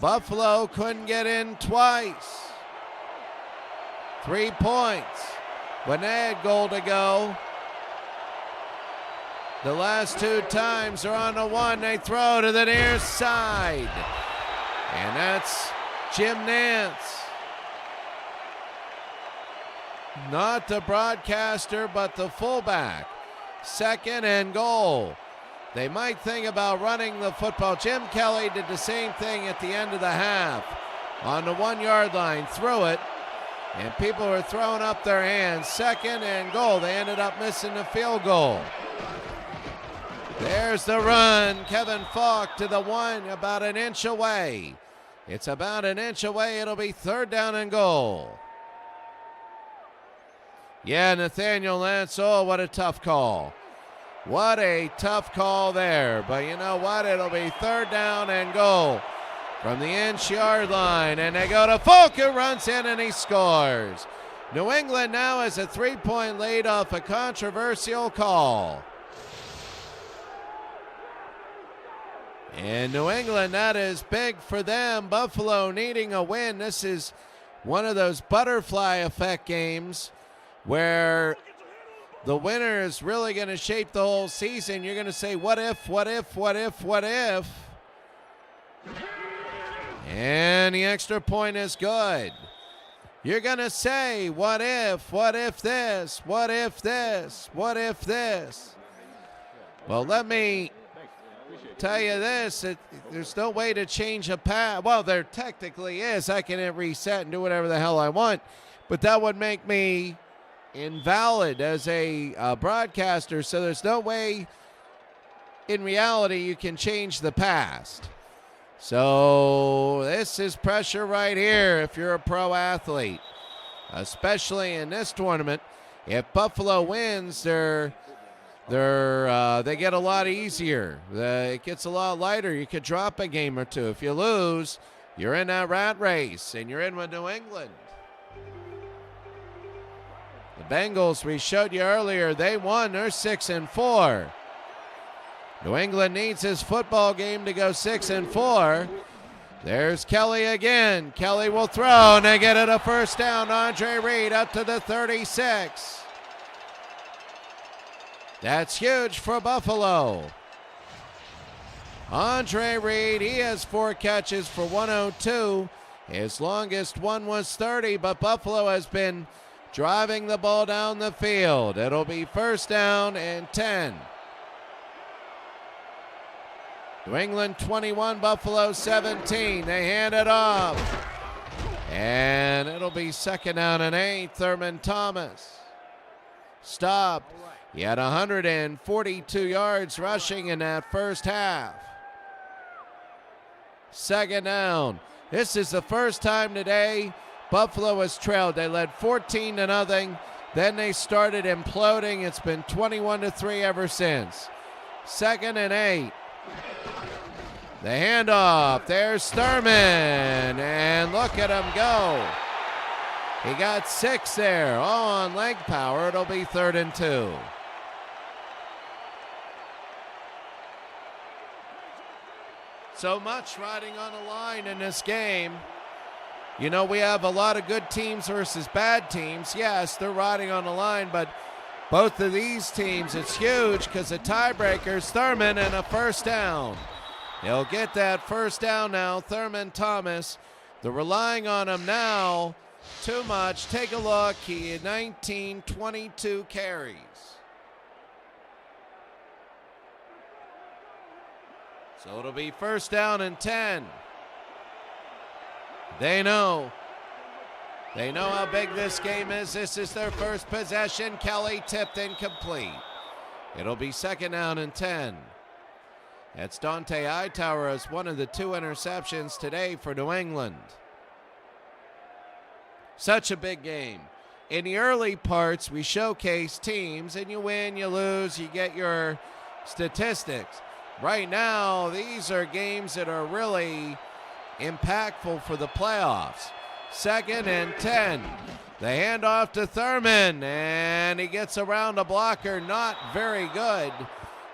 Speaker 1: Buffalo couldn't get in twice. 3 points. Burnett goal to go. The last 2 times are on the 1. They throw to the near side. And that's Jim Nance. Not the broadcaster, but the fullback. 2nd and goal. They might think about running the football. Jim Kelly did the same thing at the end of the half. On the 1 yard line, threw it. And people were throwing up their hands. 2nd and goal. They ended up missing the field goal. There's the run. Kevin Falk to the 1, about an inch away. It's about an inch away. It'll be 3rd down and goal. Yeah, Nathaniel Lance. Oh, what a tough call. What a tough call there. But you know what? It'll be 3rd down and goal from the inch-yard line. And they go to Falk, who runs in and he scores. New England now has a 3-point lead off a controversial call. And New England, that is big for them. Buffalo needing a win. This is one of those butterfly effect games where the winner is really going to shape the whole season. You're going to say, what if, what if, what if, what if? And the extra point is good. You're going to say, what if this, what if this, what if this? Well, let me tell you this, there's no way to change a pass. Well, there technically is. I can hit reset and do whatever the hell I want, but that would make me invalid as a broadcaster, so there's no way in reality you can change the past. So this is pressure right here if you're a pro athlete, especially in this tournament. If Buffalo wins, they get a lot easier. It gets a lot lighter. You could drop a game or two. If you lose, you're in that rat race, and you're in with New England. The Bengals, we showed you earlier, they won. They're 6-4. New England needs his football game to go 6-4. There's Kelly again. Kelly will throw, and they get it a 1st down. Andre Reed up to the 36. That's huge for Buffalo. Andre Reed, he has 4 catches for 102. His longest one was 30, but Buffalo has been driving the ball down the field. It'll be 1st down and 10. New England 21, Buffalo 17. They hand it off. And it'll be 2nd down and 8. Thurman Thomas stopped. He had 142 yards rushing in that first half. 2nd down. This is the first time today Buffalo has trailed. They led 14-0. Then they started imploding. It's been 21-3 ever since. 2nd and 8. The handoff. There's Thurman. And look at him go. He got 6 there. All on leg power. It'll be 3rd and 2. So much riding on the line in this game. You know, we have a lot of good teams versus bad teams. Yes, they're riding on the line, but both of these teams, it's huge because the tiebreaker's Thurman and a 1st down. He'll get that 1st down now, Thurman Thomas. They're relying on him now too much. Take a look. He had 19, 22 carries. So it'll be 1st down and 10. They know how big this game is. This is their first possession. Kelly tipped incomplete. It'll be 2nd down and 10. That's Dante Hightower as one of the 2 interceptions today for New England. Such a big game. In the early parts, we showcase teams, and you win, you lose, you get your statistics. Right now, these are games that are really impactful for the playoffs. 2nd and 10. The handoff to Thurman, and he gets around a blocker. Not very good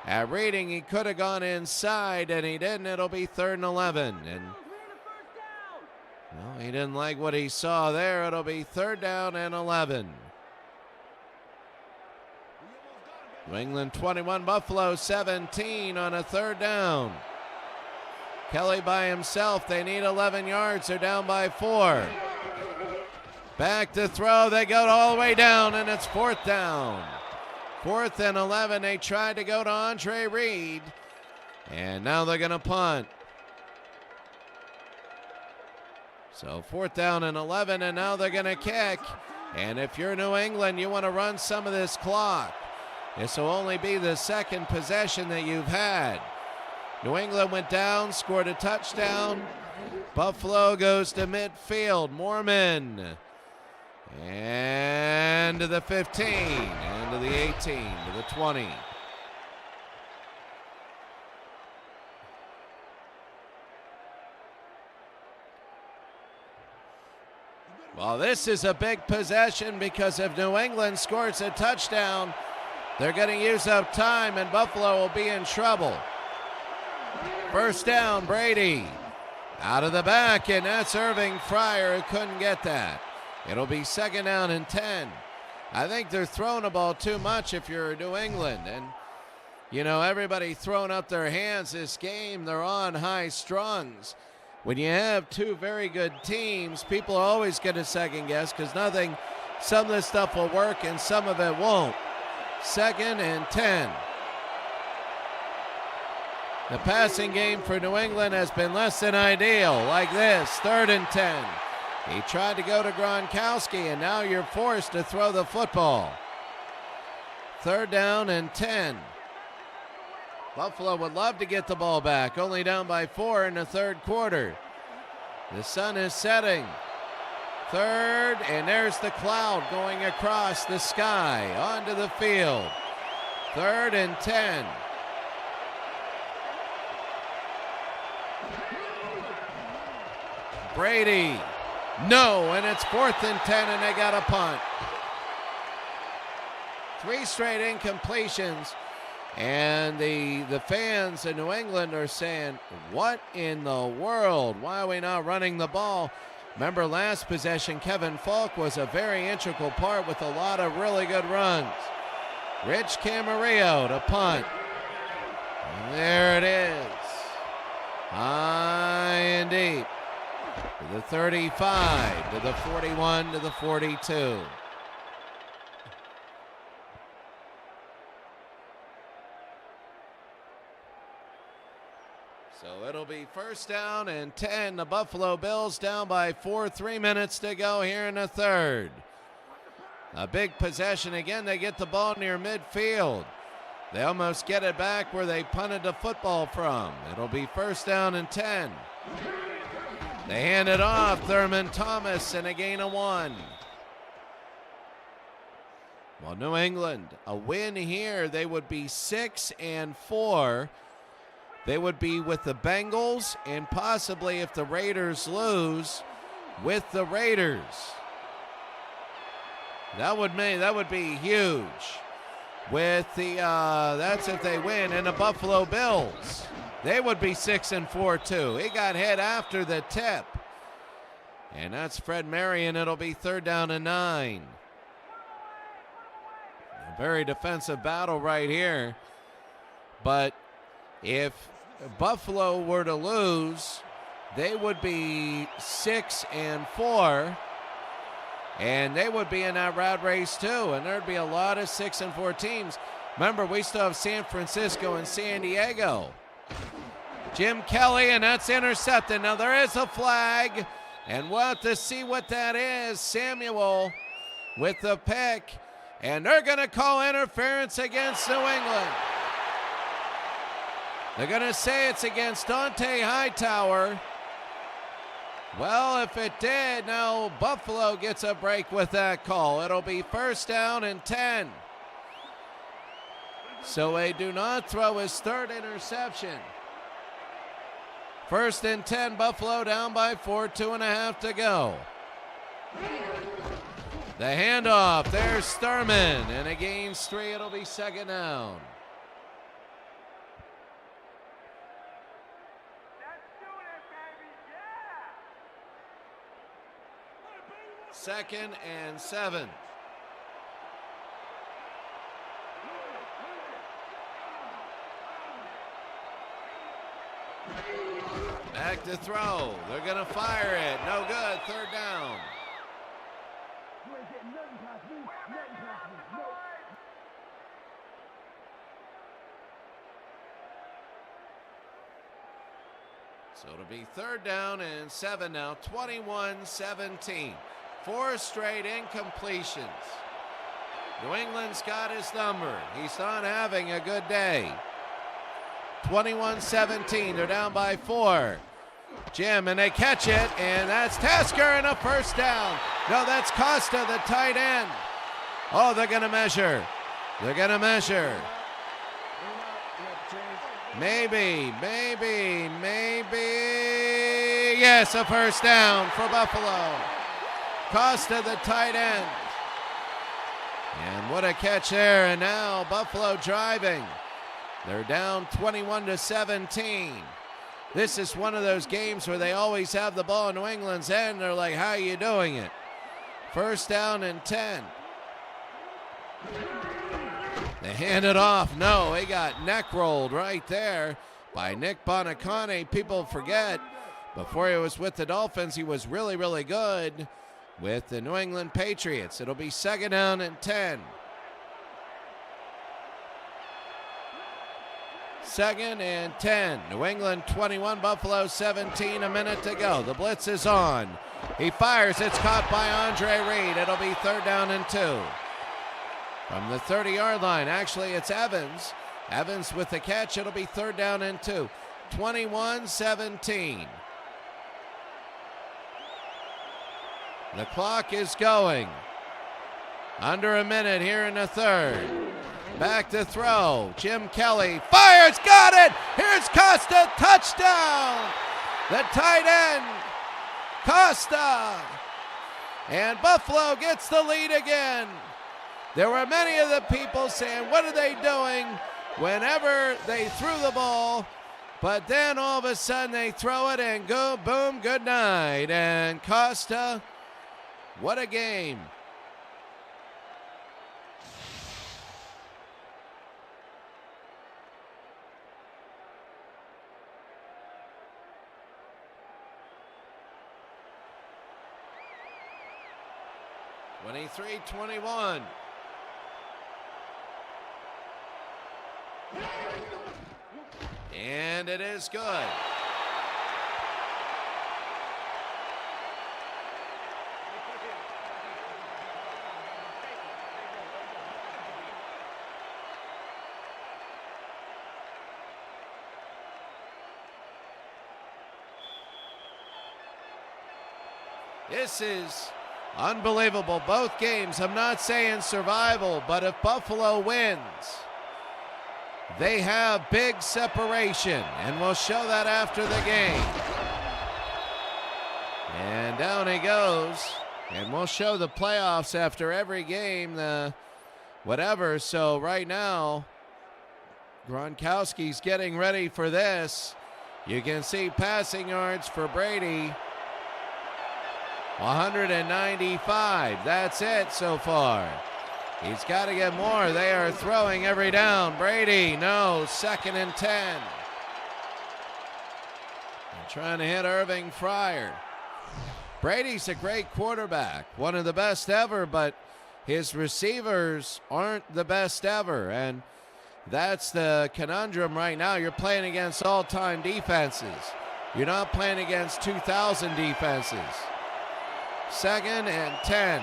Speaker 1: at reading. He could have gone inside, and he didn't. It'll be 3rd and 11. And well, he didn't like what he saw there. It'll be 3rd down and 11. New England 21, Buffalo 17 on a 3rd down. Kelly by himself. They need 11 yards. They're down by 4. Back to throw. They go all the way down, and it's 4th down. 4th and 11. They tried to go to Andre Reed, and now they're going to punt. So 4th down and 11, and now they're going to kick. And if you're New England, you want to run some of this clock. This will only be the 2nd possession that you've had. New England went down, scored a touchdown. Buffalo goes to midfield. Mormon. And to the 15, and to the 18, to the 20. Well, this is a big possession because if New England scores a touchdown, they're going to use up time and Buffalo will be in trouble. 1st down, Brady. Out of the back, and that's Irving Fryer who couldn't get that. It'll be 2nd down and 10. I think they're throwing the ball too much if you're New England. And, you know, everybody throwing up their hands this game. They're on high strungs. When you have two very good teams, people are always going to second guess because some of this stuff will work and some of it won't. 2nd and 10. The passing game for New England has been less than ideal, like this, 3rd and 10. He tried to go to Gronkowski, and now you're forced to throw the football. 3rd down and 10. Buffalo would love to get the ball back, only down by 4 in the 3rd quarter. The sun is setting. 3rd, and there's the cloud going across the sky onto the field. 3rd and 10. Brady. No, and it's 4th and 10, and they got a punt. 3 straight incompletions, and the fans in New England are saying, what in the world? Why are we not running the ball? Remember last possession, Kevin Falk was a very integral part with a lot of really good runs. Rich Camarillo to punt. And there it is. High and deep. To the 35, to the 41, to the 42. So it'll be 1st down and 10. The Buffalo Bills down by 4, 3 minutes to go here in the 3rd. A big possession again. They get the ball near midfield. They almost get it back where they punted the football from. It'll be 1st down and 10. They hand it off, Thurman Thomas, and a gain of 1. Well, New England, a win here, they would be 6 and 4. They would be with the Bengals, and possibly if the Raiders lose, with the Raiders. That would be huge. With the that's if they win, and the Buffalo Bills. They would be 6 and 4 too. He got hit after the tip. And that's Fred Marion. It'll be 3rd down and 9. A very defensive battle right here. But if Buffalo were to lose, they would be 6 and 4. And they would be in that rat race too. And there'd be a lot of 6 and 4 teams. Remember, we still have San Francisco and San Diego. Jim Kelly, and that's intercepted. Now there is a flag, and we'll have to see what that is. Samuel with the pick, and they're going to call interference against New England. They're going to say it's against Dante Hightower. Well, if it did, now Buffalo gets a break with that call. It'll be 1st down and 10. So they do not throw his 3rd interception. 1st and 10, Buffalo down by 4, 2.5 to go. The handoff, there's Thurman, and a gains 3, it'll be second down. Second and 7. Back to throw. They're going to fire it. No good. Third down. So it'll be third down and 7 now. 21-17. 4 straight incompletions. New England's got his number. He's not having a good day. 21-17. They're down by 4. Jim, and they catch it, and that's Tasker, and a first down. No, that's Costa, the tight end. Oh, they're going to measure. They're going to measure. Maybe. Yes, a first down for Buffalo. Costa, the tight end. And what a catch there, and now Buffalo driving. They're down 21-17. This is one of those games where they always have the ball in New England's end. They're like, how are you doing it? First down and 10. They hand it off. No, he got neck rolled right there by Nick Bonacane. People forget, before he was with the Dolphins, he was really, really good with the New England Patriots. It'll be second down and 10. Second and 10. New England 21, Buffalo 17, a minute to go. The blitz is on. He fires. It's caught by Andre Reed. It'll be third down and 2. From the 30-yard line, actually it's Evans. Evans with the catch. It'll be third down and 2. 21-17. The clock is going. Under a minute here in the third. Back to throw. Jim Kelly fires. Got it. Here's Costa. Touchdown. The tight end. Costa. And Buffalo gets the lead again. There were many of the people saying, what are they doing whenever they threw the ball? But then all of a sudden they throw it and go, boom, good night. And Costa, what a game. (23-21). And it is good. This is unbelievable. Both games, I'm not saying survival, but if Buffalo wins, they have big separation, and we'll show that after the game. And down he goes, and we'll show the playoffs after every game, whatever. So right now, Gronkowski's getting ready for this. You can see passing yards for Brady. 195. That's it so far. He's got to get more. They are throwing every down. Brady, no. Second and 10. And trying to hit Irving Fryer. Brady's a great quarterback, one of the best ever, but his receivers aren't the best ever. And that's the conundrum right now. You're playing against all-time defenses. You're not playing against 2,000 defenses. Second and 10.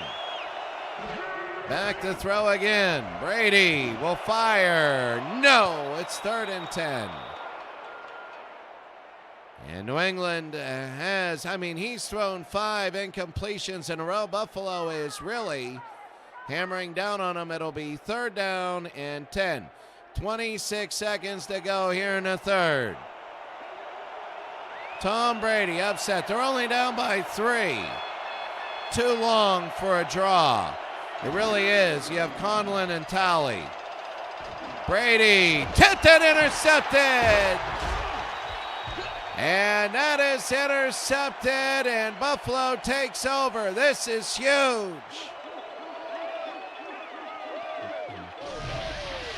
Speaker 1: Back to throw again. Brady will fire. No, it's third and 10. And New England has, he's thrown 5 incompletions in a row. Buffalo is really hammering down on him. It'll be third down and 10. 26 seconds to go here in the third. Tom Brady upset. They're only down by 3. too long for a draw. It really is. You have Conlon and Talley. Brady tipped and intercepted. And that is intercepted, and Buffalo takes over. This is huge.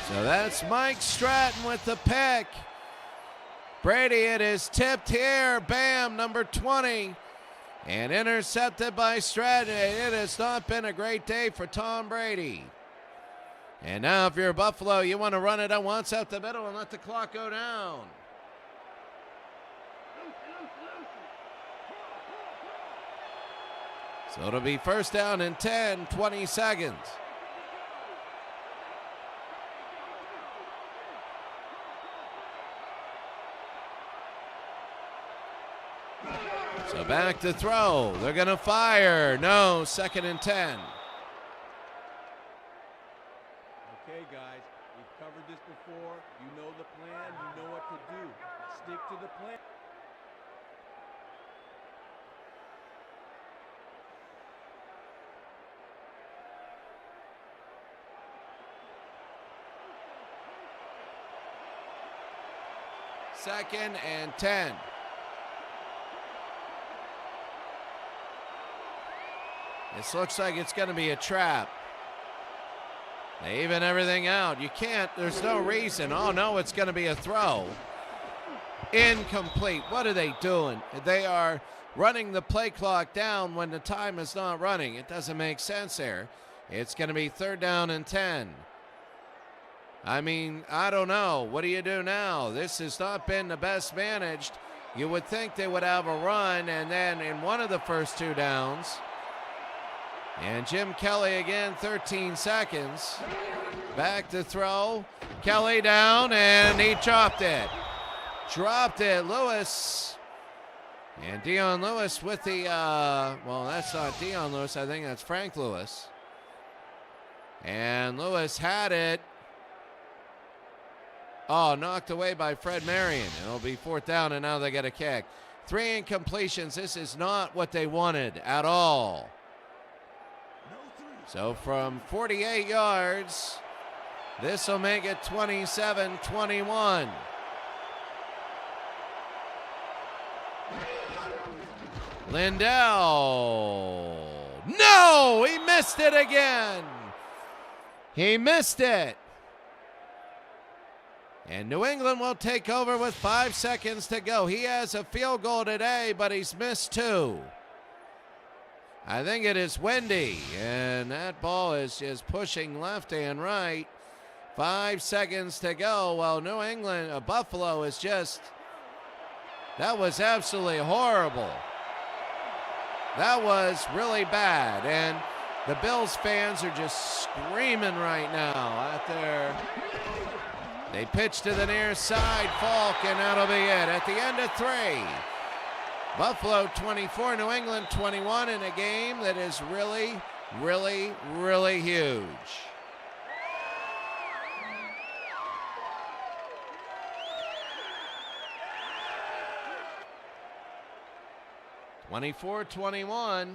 Speaker 1: So that's Mike Stratton with the pick. Brady, it is tipped here. Bam, number 20. And intercepted by Stratton. It has not been a great day for Tom Brady. And now if you're Buffalo, you want to run it once up the middle and let the clock go down. So it'll be first down and 10, 20 seconds. So back to throw. They're going to fire. No, second and 10.
Speaker 3: Okay, guys, we've covered this before. You know the plan. You know what to do. Stick to the plan.
Speaker 1: Second and 10. This looks like it's going to be a trap. They even everything out. You can't, there's no reason. Oh no, it's going to be a throw. Incomplete. What are they doing? They are running the play clock down when the time is not running. It doesn't make sense there. It's going to be third down and 10. I mean, I don't know. What do you do now? This has not been the best managed. You would think they would have a run, and then in one of the first two downs. And Jim Kelly again, 13 seconds. Back to throw. Kelly down, and he dropped it. Dropped it. Lewis. And Dion Lewis with the, well, that's not Dion Lewis. I think that's Frank Lewis. And Lewis had it. Oh, knocked away by Fred Marion. It'll be fourth down, and now they get a kick. 3 incompletions. This is not what they wanted at all. So from 48 yards, this will make it 27-21. Lindell. No, he missed it again. He missed it. And New England will take over with 5 seconds to go. He has a field goal today, but he's missed 2. I think it is windy, and that ball is just pushing left and right. 5 seconds to go. Well, New England, Buffalo is just, that was absolutely horrible. That was really bad, and the Bills fans are just screaming right now out there. They pitch to the near side, Falk, and that'll be it. At the end of 3, Buffalo 24, New England 21 in a game that is really, really, really huge. (24-21).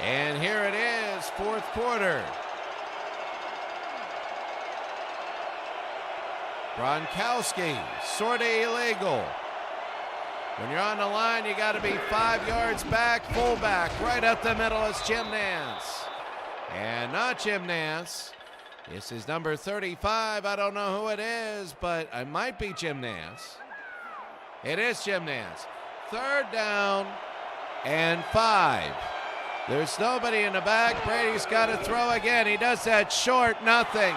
Speaker 1: And here it is, fourth quarter. Gronkowski, sort of illegal. When you're on the line, you got to be 5 yards back, fullback. Right up the middle is Jim Nance. And not Jim Nance. This is number 35. I don't know who it is, but it might be Jim Nance. It is Jim Nance. Third down and 5. There's nobody in the back. Brady's got to throw again. He does that short, nothing.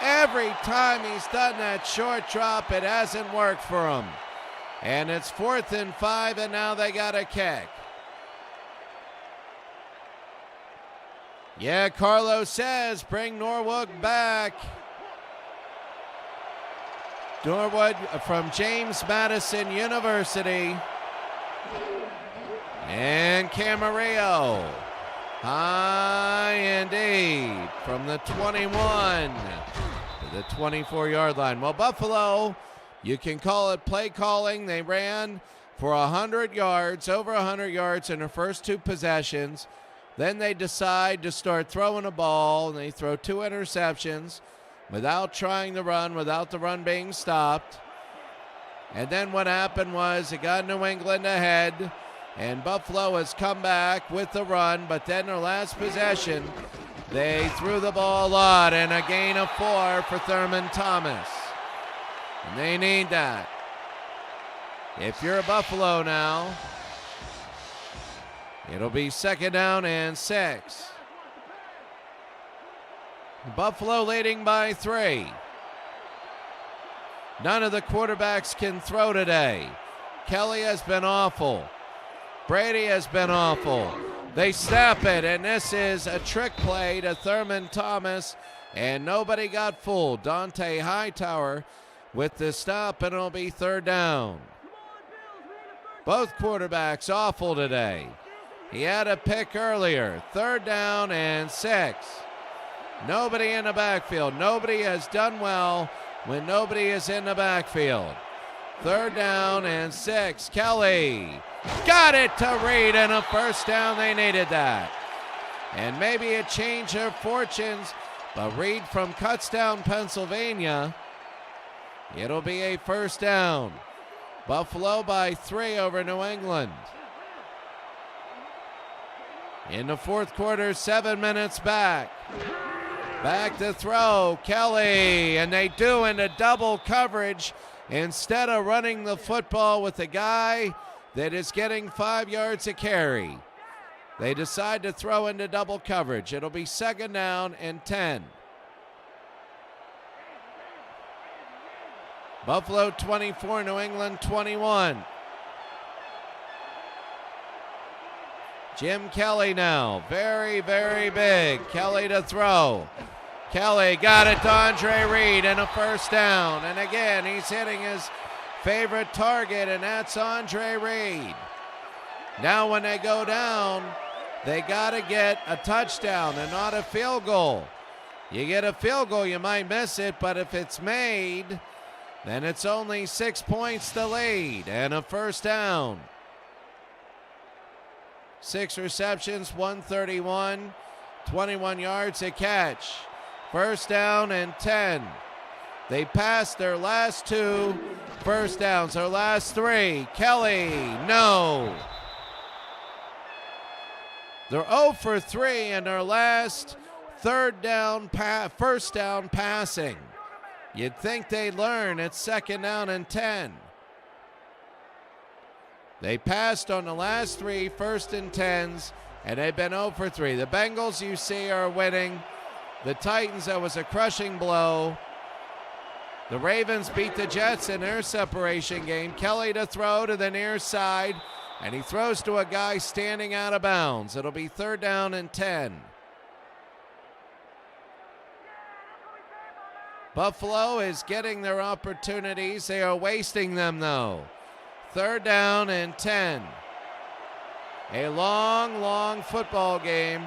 Speaker 1: Every time he's done that short drop, it hasn't worked for him. And it's 4th and 5, and now they got a kick. Yeah, Carlos says bring Norwood back. Norwood from James Madison University. And Camarillo, high and deep from the 21. to the 24-yard line. Well, Buffalo, you can call it play calling. They ran for 100 yards, over 100 yards in their first two possessions. Then they decide to start throwing a ball, and they throw two interceptions without trying to run, without the run being stopped. And then what happened was it got New England ahead, and Buffalo has come back with the run, but then their last possession, they threw the ball a lot, and a gain of 4 for Thurman Thomas. And they need that. If you're Buffalo now, it'll be 2nd down and 6. Buffalo leading by 3. None of the quarterbacks can throw today. Kelly has been awful. Brady has been awful. They snap it, and this is a trick play to Thurman Thomas, and nobody got fooled. Dante Hightower with the stop, and it'll be 3rd down. Both quarterbacks awful today. He had a pick earlier. 3rd down and 6. Nobody in the backfield. Nobody has done well when nobody is in the backfield. 3rd down and 6. Kelly got it to Reed, and a 1st down. They needed that. And maybe a change of fortunes, but Reed from Kutztown, Pennsylvania. It'll be a 1st down. Buffalo by 3 over New England. In the 4th quarter, 7 minutes back. Back to throw, Kelly, and they do into double coverage instead of running the football with a guy that is getting 5 yards a carry. They decide to throw into double coverage. It'll be 2nd down and 10. Buffalo 24, New England 21. Jim Kelly now, very, very big. Kelly to throw. Kelly got it to Andre Reed, and a 1st down. And again, he's hitting his favorite target, and that's Andre Reed. Now when they go down, they got to get a touchdown and not a field goal. You get a field goal, you might miss it, but if it's made, then it's only 6 points to lead and a 1st down. 6 receptions, 131, 21 yards a catch. 1st down and 10. They passed their last 2 1st downs, their last 3. Kelly, no. They're 0 for 3 in their last 1st down passing. You'd think they'd learn. It's 2nd down and 10. They passed on the last 3 1st and 10s, and they've been 0 for 3. The Bengals, you see, are winning. The Titans, that was a crushing blow. The Ravens beat the Jets in their separation game. Kelly to throw to the near side, and he throws to a guy standing out of bounds. It'll be 3rd down and 10. Buffalo is getting their opportunities. They are wasting them, though. 3rd down and 10. A long, long football game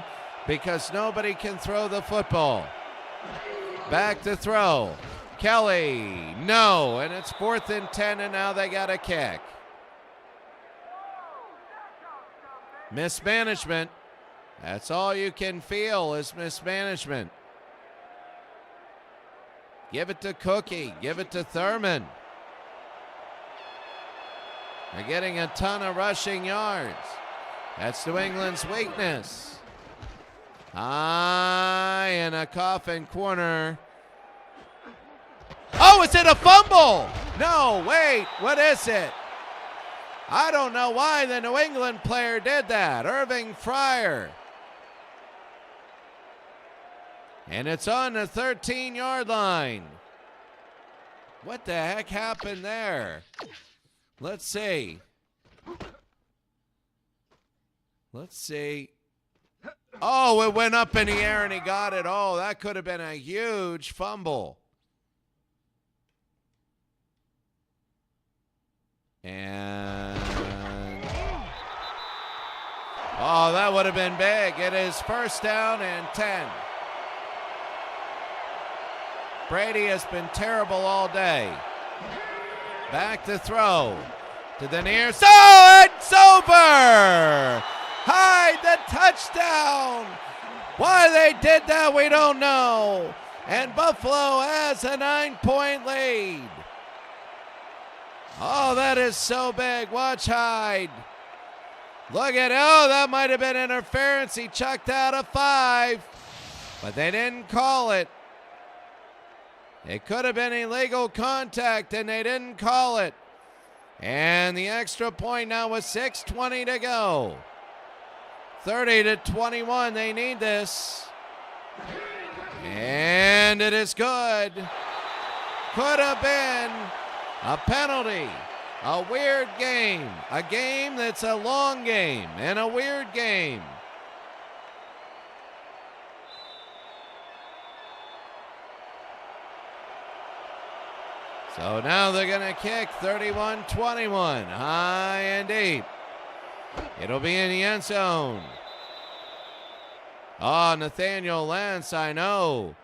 Speaker 1: because nobody can throw the football. Back to throw. Kelly, no, and it's 4th and 10, and now they got a kick. Mismanagement. That's all you can feel is mismanagement. Give it to Cookie. Give it to Thurman. They're getting a ton of rushing yards. That's New England's weakness. High in a coffin corner. Oh, is it a fumble? No, wait, what is it? I don't know why the New England player did that. Irving Fryer. And it's on the 13-yard line. What the heck happened there? Let's see. Let's see. Oh, it went up in the air and he got it. Oh, that could have been a huge fumble. And oh, that would have been big. It is 1st down and 10. Brady has been terrible all day. Back to throw to the near side. Oh, it's over. Hyde, the touchdown. Why they did that, we don't know. And Buffalo has a 9-point lead. Oh, that is so big. Watch Hyde. Look at, oh, that might have been interference. He chucked out a 5, but they didn't call it. It could have been illegal contact, and they didn't call it. And the extra point now with 6:20 to go. 30-21, they need this. And it is good. Could have been a penalty. A weird game. A game that's a long game and a weird game. So now they're going to kick 31-21. High and deep. It'll be in the end zone. Oh, Nathaniel Lance, I know.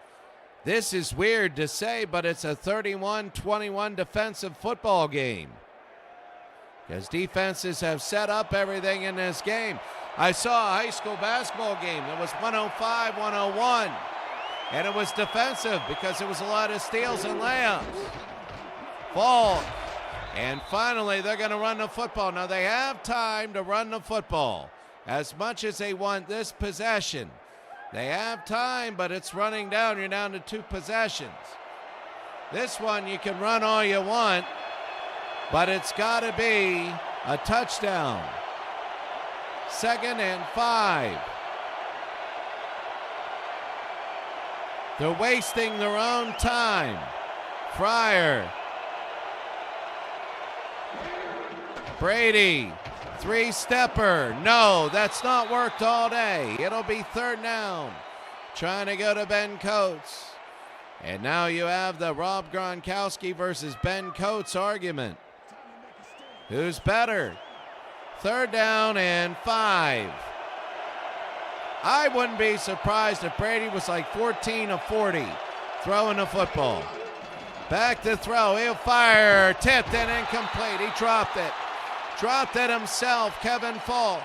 Speaker 1: This is weird to say, but it's a 31-21 defensive football game. Because defenses have set up everything in this game. I saw a high school basketball game that was 105-101. And it was defensive because it was a lot of steals and layups. Ball. And finally, they're going to run the football. Now, they have time to run the football. As much as they want this possession, they have time, but it's running down. You're down to 2 possessions. This one, you can run all you want, but it's got to be a touchdown. 2nd and 5. They're wasting their own time. Fryer. Brady. 3-stepper. No, that's not worked all day. It'll be 3rd down. Trying to go to Ben Coates. And now you have the Rob Gronkowski versus Ben Coates argument. Who's better? 3rd down and 5. I wouldn't be surprised if Brady was like 14 of 40 throwing the football. Back to throw. He'll fire. Tipped and incomplete. He dropped it. Dropped it himself, Kevin Falk.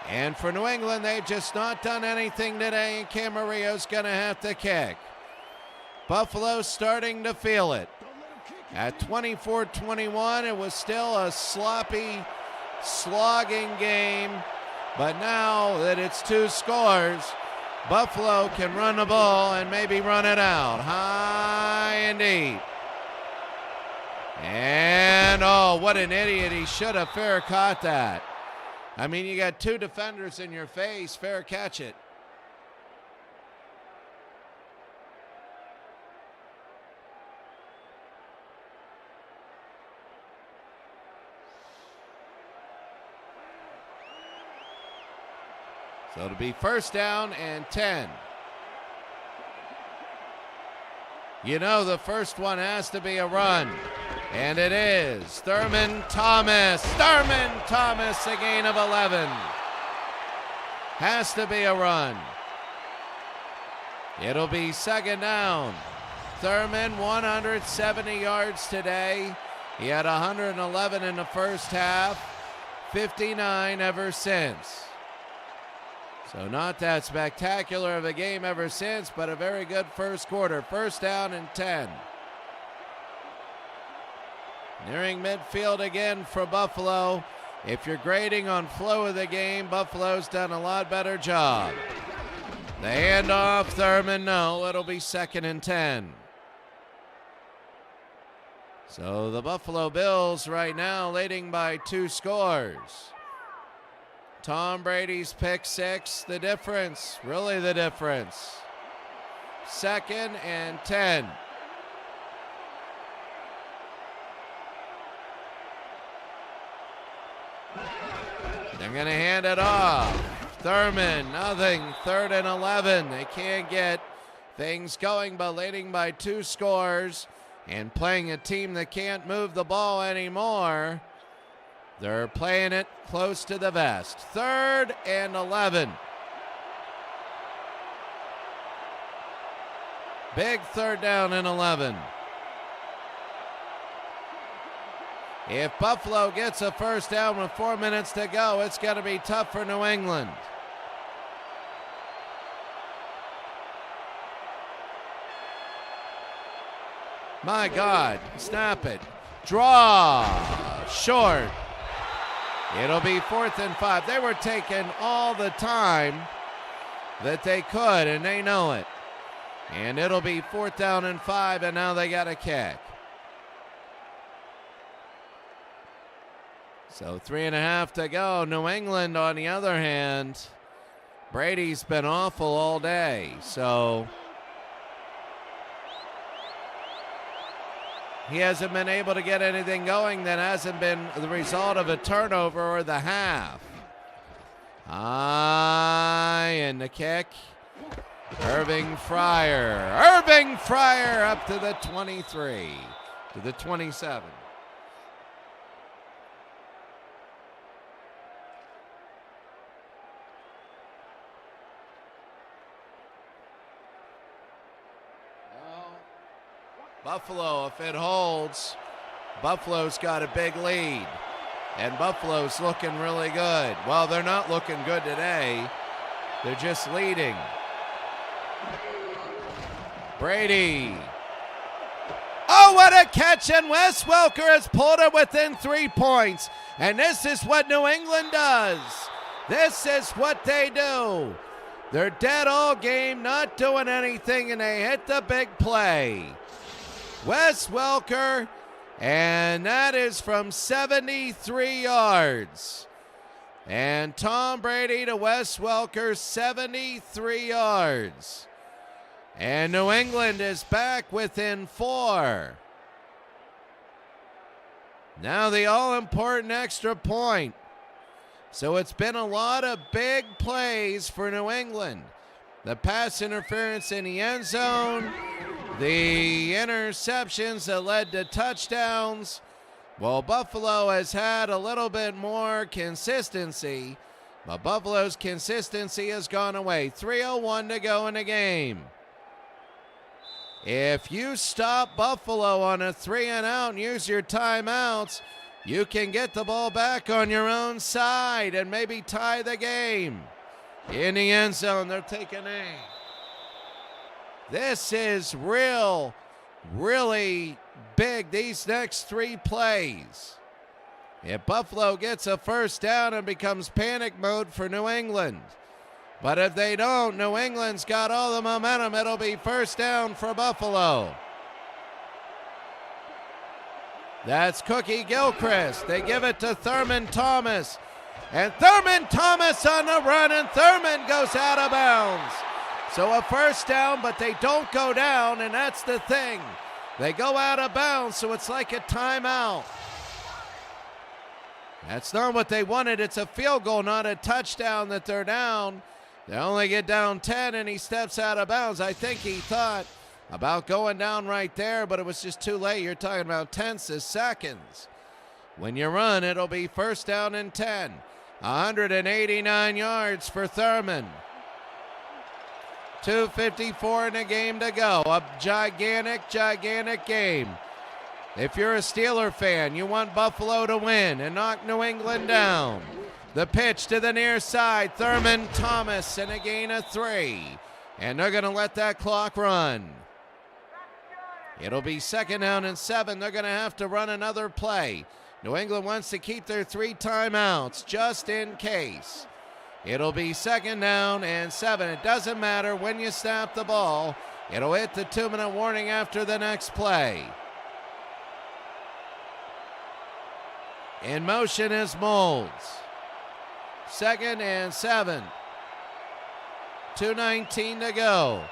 Speaker 1: And for New England, they've just not done anything today, and Camarillo's going to have to kick. Buffalo's starting to feel it. At 24-21, it was still a sloppy, slogging game. But now that it's 2 scores, Buffalo can run the ball and maybe run it out. High and deep. And, oh, what an idiot. He should have fair caught that. I mean, you got 2 defenders in your face. Fair catch it. So it'll be 1st down and 10. You know the first one has to be a run. And it is. Thurman Thomas. A gain of 11. Has to be a run. It'll be 2nd down. Thurman, 170 yards today. He had 111 in the first half. 59 ever since. So not that spectacular of a game ever since, but a very good first quarter. 1st down and 10. Nearing midfield again for Buffalo. If you're grading on flow of the game, Buffalo's done a lot better job. The handoff, Thurman, no, it'll be 2nd and 10. So the Buffalo Bills right now leading by 2 scores. Tom Brady's pick 6, the difference, really the difference. 2nd and 10. They're going to hand it off. Thurman, nothing. 3rd and 11. They can't get things going, but leading by 2 scores and playing a team that can't move the ball anymore. They're playing it close to the vest. 3rd and 11. Big 3rd down and 11. If Buffalo gets a first down with 4 minutes to go, it's going to be tough for New England. My God, snap it. Draw, short. It'll be 4th and 5. They were taking all the time that they could, and they know it. And it'll be 4th down and 5, and now they got a kick. So 3.5 to go. New England, on the other hand, Brady's been awful all day. So he hasn't been able to get anything going that hasn't been the result of a turnover or the half. And the kick. Irving Fryer up to the 23, to the 27. Buffalo, if it holds, Buffalo's got a big lead. And Buffalo's looking really good. Well, they're not looking good today. They're just leading. Brady. Oh, what a catch, and Wes Welker has pulled it within 3 points. And this is what New England does. This is what they do. They're dead all game, not doing anything, and they hit the big play. Wes Welker, and that is from 73 yards. And Tom Brady to Wes Welker, 73 yards. And New England is back within 4. Now the all-important extra point. So it's been a lot of big plays for New England. The pass interference in the end zone, the interceptions that led to touchdowns. Well, Buffalo has had a little bit more consistency, but Buffalo's consistency has gone away. 3:01 to go in the game. If you stop Buffalo on a 3-and-out and use your timeouts, you can get the ball back on your own side and maybe tie the game. In the end zone, they're taking aim. This is really big, these next 3 plays. If Buffalo gets a first down, it becomes panic mode for New England. But if they don't, New England's got all the momentum. It'll be first down for Buffalo. That's Cookie Gilchrist. They give it to Thurman Thomas. And Thurman Thomas on the run, and Thurman goes out of bounds. So a first down, but they don't go down, and that's the thing. They go out of bounds, so it's like a timeout. That's not what they wanted. It's a field goal, not a touchdown that they're down. They only get down 10, and he steps out of bounds. I think he thought about going down right there, but it was just too late. You're talking about tenths of seconds. When you run, it'll be first down and 10. 189 yards for Thurman. 2:54 in the game to go. A gigantic game. If you're a Steeler fan, you want Buffalo to win and knock New England down. The pitch to the near side. Thurman Thomas, and a gain of 3. And they're going to let that clock run. It'll be second down and 7. They're going to have to run another play. New England wants to keep their 3 timeouts just in case. It'll be second down and 7. It doesn't matter when you snap the ball. It'll hit the 2-minute warning after the next play. In motion is Molds. Second and 7. 2:19 to go.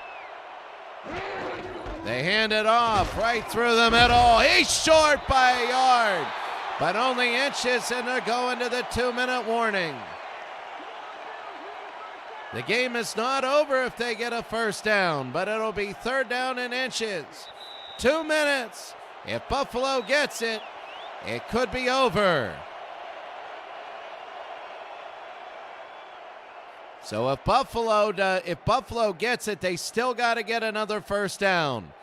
Speaker 1: They hand it off right through the middle. He's short by a yard, but only inches, and they're going to the 2-minute warning. The game is not over if they get a first down, but it'll be third down and inches. 2 minutes. If Buffalo gets it, it could be over. So if Buffalo gets it, they still got to get another first down,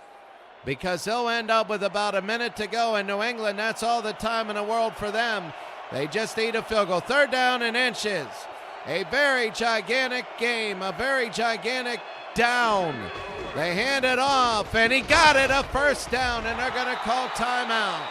Speaker 1: because they'll end up with about a minute to go. In New England, that's all the time in the world for them. They just need a field goal. 3rd down and inches. A very gigantic game, a very gigantic down. They hand it off, and he got it, a first down, and they're going to call timeout.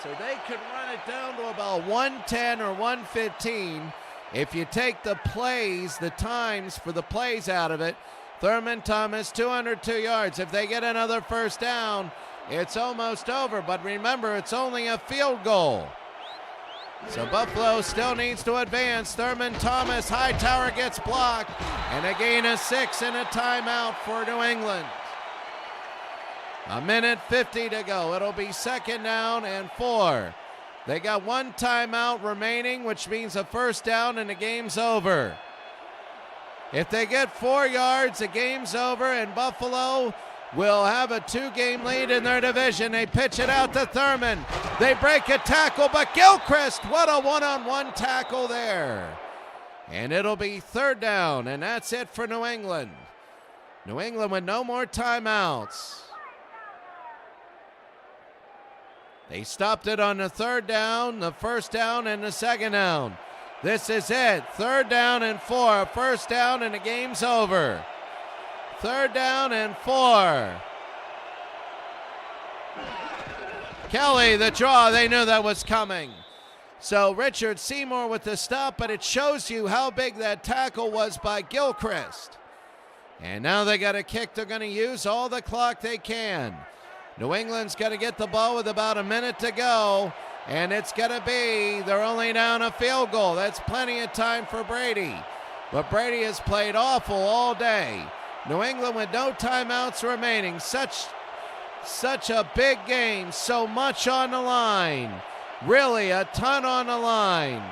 Speaker 1: So they could run it down to about 110 or 115 if you take the plays, the times for the plays out of it. Thurman Thomas, 202 yards. If they get another first down, it's almost over. But remember, it's only a field goal. So Buffalo still needs to advance. Thurman Thomas, Hightower gets blocked, and a gain of 6 and a timeout for New England. 1:50 to go. It'll be 2nd down and 4. They got 1 timeout remaining, which means a first down and the game's over. If they get 4 yards, the game's over, and Buffalo will have a 2-game lead in their division. They pitch it out to Thurman. They break a tackle, but Gilchrist, what a one-on-one tackle there. And it'll be 3rd down, and that's it for New England. New England with no more timeouts. They stopped it on the 3rd down, the 1st down, and the 2nd down. This is it. 3rd down and 4. First down, and the game's over. 3rd down and 4. Kelly, the draw, they knew that was coming. So Richard Seymour with the stop, but it shows you how big that tackle was by Gilchrist. And now they got a kick. They're going to use all the clock they can. New England's got to get the ball with about a minute to go, and it's going to be, they're only down a field goal. That's plenty of time for Brady. But Brady has played awful all day. New England with no timeouts remaining. Such a big game, so much on the line. Really a ton on the line.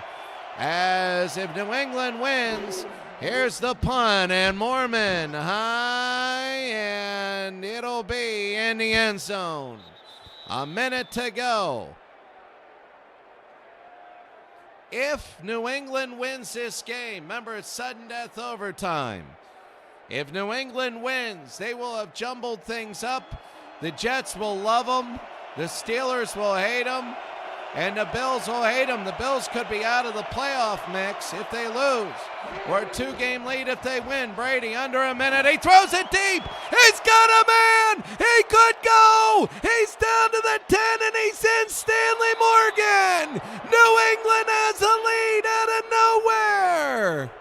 Speaker 1: As if New England wins, here's the punt, and Mormon high, and it'll be in the end zone. A minute to go. If New England wins this game, remember it's sudden death overtime. If New England wins, they will have jumbled things up. The Jets will love them. The Steelers will hate them. And the Bills will hate them. The Bills could be out of the playoff mix if they lose. Or a 2-game lead if they win. Brady under a minute. He throws it deep. He's got a man. He could go. He's down to the 10, and he's in. Stanley Morgan. New England has a lead out of nowhere.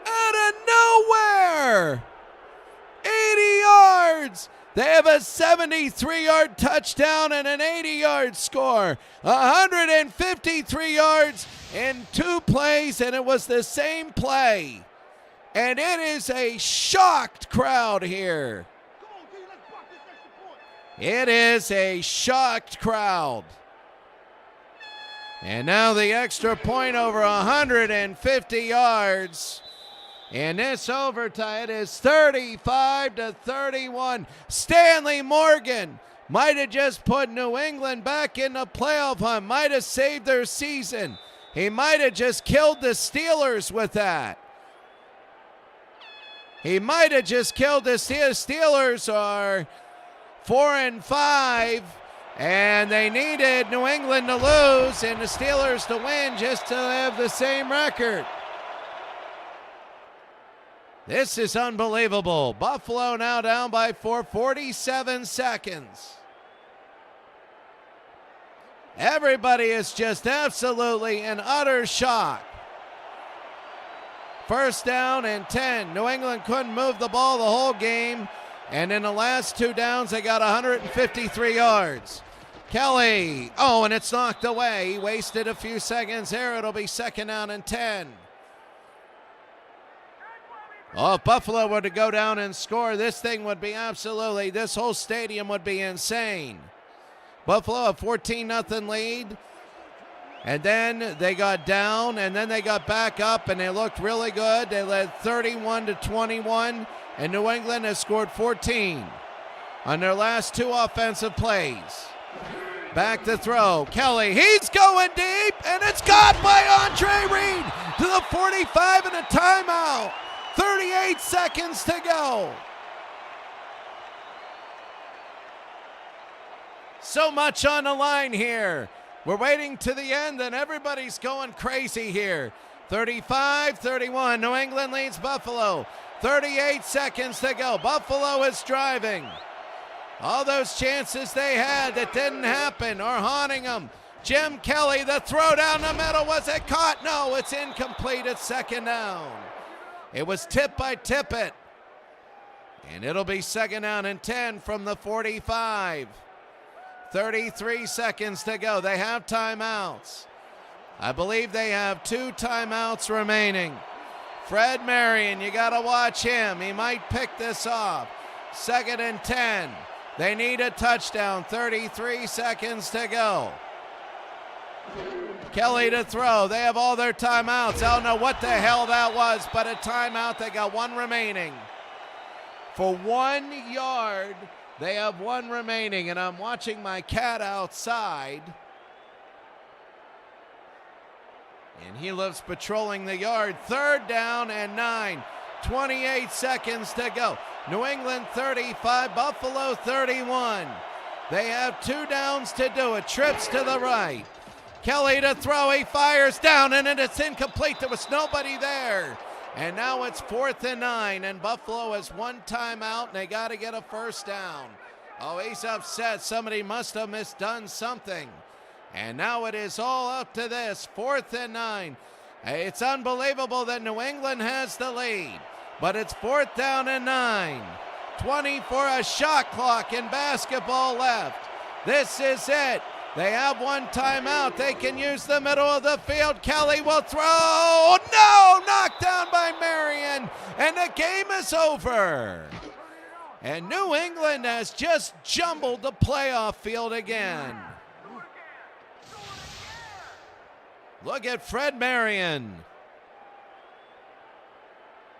Speaker 1: Out of nowhere. 80 yards. They have a 73-yard touchdown and an 80-yard score. 153 yards in 2 plays, and it was the same play. And it is a shocked crowd here. It is a shocked crowd. And now the extra point over 150 yards. In this overtime, it is 35-31. Stanley Morgan might have just put New England back in the playoff hunt, might have saved their season. He might have just killed the Steelers with that. He might have just killed the Steelers. Steelers are 4-5, and they needed New England to lose and the Steelers to win just to have the same record. This is unbelievable. Buffalo now down by 4, 47 seconds. Everybody is just absolutely in utter shock. First down and 10. New England couldn't move the ball the whole game, and in the last 2 downs, they got 153 yards. Kelly, and it's knocked away. He wasted a few seconds there. It'll be 2nd down and 10. If Buffalo were to go down and score, this thing would be this whole stadium would be insane. Buffalo a 14-0 lead, and then they got down, and then they got back up, and they looked really good. They led 31-21, and New England has scored 14 on their last 2 offensive plays. Back to throw. Kelly, he's going deep, and it's got by Andre Reed to the 45 and a timeout. 38 seconds to go. So much on the line here. We're waiting to the end, and everybody's going crazy here. 35-31. New England leads Buffalo. 38 seconds to go. Buffalo is driving. All those chances they had that didn't happen are haunting them. Jim Kelly, the throw down the middle. Was it caught? No, it's incomplete. It's second down. It was tipped by Tippett. And it'll be second down and 10 from the 45. 33 seconds to go. They have timeouts. I believe they have 2 timeouts remaining. Fred Marion, you got to watch him. He might pick this off. Second and 10. They need a touchdown. 33 seconds to go. Kelly to throw. They have all their timeouts. I don't know what the hell that was, but a timeout. They got 1 remaining. For 1 yard, they have 1 remaining, and I'm watching my cat outside. And he lives patrolling the yard. Third down and 9. 28 seconds to go. New England 35, Buffalo 31. They have 2 downs to do it. Trips to the right. Kelly to throw. He fires down, and it's incomplete. There was nobody there. And now it's 4th and 9, and Buffalo has 1 timeout, and they got to get a first down. Oh, he's upset. Somebody must have misdone something. And now it is all up to this. 4th and 9. It's unbelievable that New England has the lead, but it's 4th down and 9. 20 for a shot clock in basketball left. This is it. They have 1 timeout. They can use the middle of the field. Kelly will throw. No! Knocked down by Marion, and the game is over. And New England has just jumbled the playoff field again. Look at Fred Marion.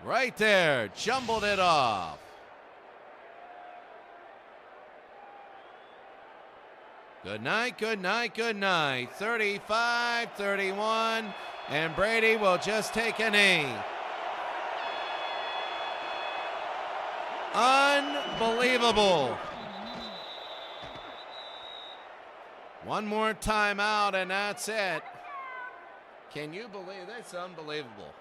Speaker 1: Right there, jumbled it off. Good night, good night, good night. 35-31, and Brady will just take a knee. Unbelievable. 1 more timeout, and that's it. Can you believe that's unbelievable?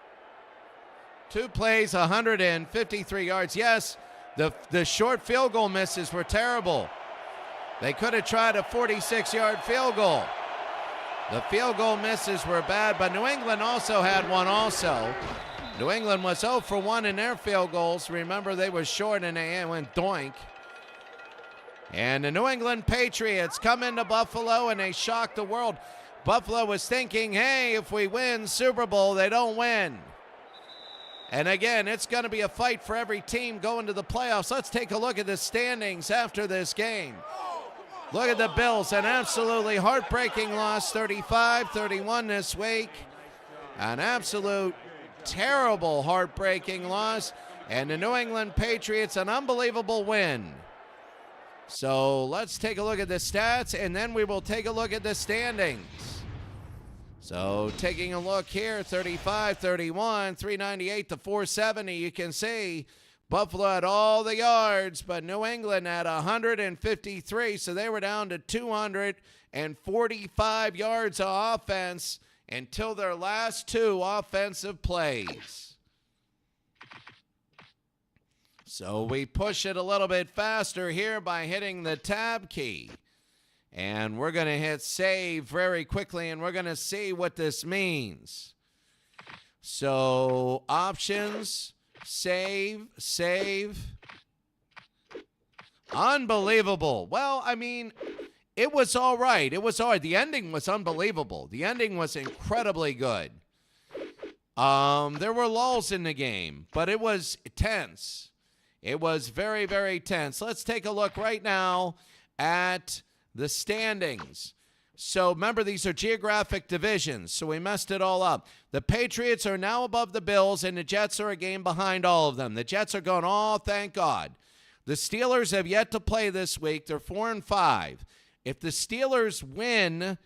Speaker 1: 2 plays, 153 yards. Yes, the short field goal misses were terrible. They could have tried a 46-yard field goal. The field goal misses were bad, but New England also had one also. New England was 0 for 1 in their field goals. Remember, they were short and they went doink. And the New England Patriots come into Buffalo and they shocked the world. Buffalo was thinking, hey, if we win Super Bowl, they don't win. And again, it's going to be a fight for every team going to the playoffs. Let's take a look at the standings after this game. Look at the Bills, an absolutely heartbreaking loss, 35-31 this week. An absolute terrible heartbreaking loss. And the New England Patriots, an unbelievable win. So let's take a look at the stats, and then we will take a look at the standings. So taking a look here, 35-31, 398 to 470, you can see Buffalo had all the yards, but New England had 153, so they were down to 245 yards of offense until their last 2 offensive plays. So we push it a little bit faster here by hitting the tab key. And we're going to hit save very quickly, and we're going to see what this means. So options, save. Unbelievable. Well, I mean, it was all right. It was all right. The ending was unbelievable. The ending was incredibly good. There were lulls in the game, but it was tense. It was very, very tense. Let's take a look right now at the standings. So remember, these are geographic divisions, so we messed it all up. The Patriots are now above the Bills, and the Jets are a game behind all of them. The Jets are going, oh, thank God. The Steelers have yet to play this week. They're 4-5. If the Steelers win,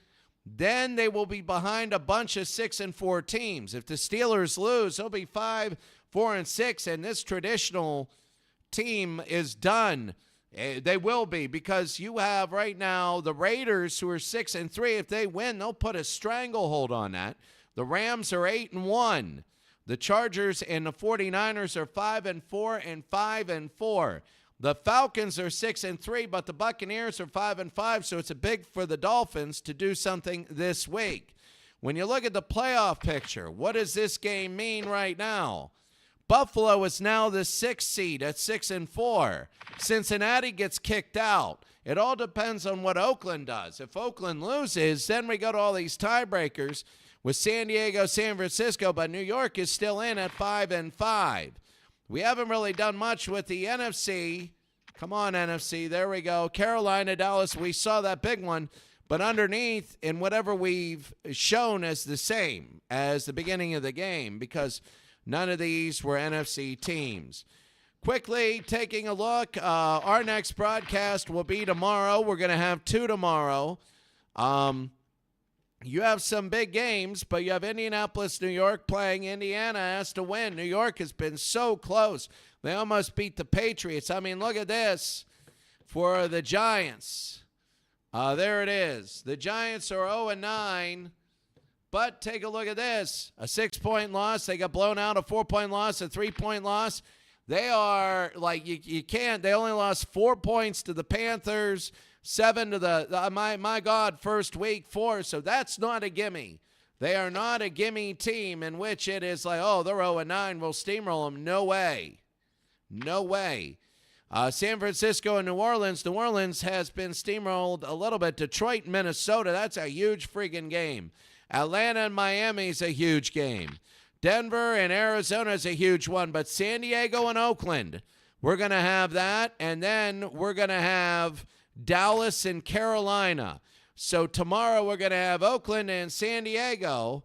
Speaker 1: then they will be behind a bunch of 6-4 teams. If the Steelers lose, they'll be 5-4-6, and this traditional team is done. They will be, because you have right now the Raiders, who are 6-3. If they win, they'll put a stranglehold on that. The Rams are 8-1. The Chargers and the 49ers are 5-4 and 5-4. The Falcons are 6-3, but the Buccaneers are 5-5, so it's a big for the Dolphins to do something this week. When you look at the playoff picture, what does this game mean right now? Buffalo is now the 6th seed at 6-4. Cincinnati gets kicked out. It all depends on what Oakland does. If Oakland loses, then we go to all these tiebreakers with San Diego, San Francisco, but New York is still in at 5-5. We haven't really done much with the NFC. Come on, NFC. There we go. Carolina, Dallas, we saw that big one. But underneath, in whatever we've shown as the same as the beginning of the game, because none of these were NFC teams. Quickly taking a look, our next broadcast will be tomorrow. We're going to have 2 tomorrow. You have some big games, but you have Indianapolis, New York playing. Indiana has to win. New York has been so close. They almost beat the Patriots. I mean, look at this for the Giants. There it is. The Giants are 0-9, but take a look at this. A 6-point loss. They got blown out. A 4-point loss, a 3-point loss. They are like, you can't. They only lost 4 points to the Panthers. 7 to the, my God, first week 4. So that's not a gimme. They are not a gimme team in which it is like, oh, they're 0-9. We'll steamroll them. No way. No way. San Francisco and New Orleans. New Orleans has been steamrolled a little bit. Detroit, Minnesota. That's a huge friggin' game. Atlanta and Miami is a huge game. Denver and Arizona is a huge one. But San Diego and Oakland, we're going to have that. And then we're going to have Dallas and Carolina. So tomorrow we're going to have Oakland and San Diego.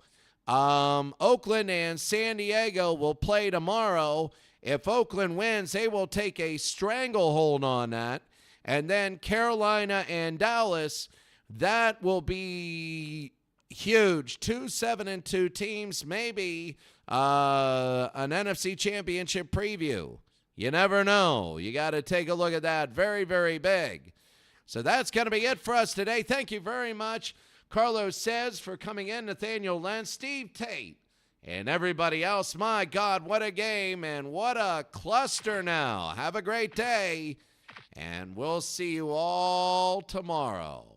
Speaker 1: Oakland and San Diego will play tomorrow. If Oakland wins, they will take a stranglehold on that. And then Carolina and Dallas, that will be huge. 2 7-2 teams, maybe an NFC Championship preview. You never know. You got to take a look at that. Very, very big. So that's going to be it for us today. Thank you very much, Carlos Says, for coming in, Nathaniel Lentz, Steve Tate, and everybody else. My God, what a game and what a cluster now. Have a great day, and we'll see you all tomorrow.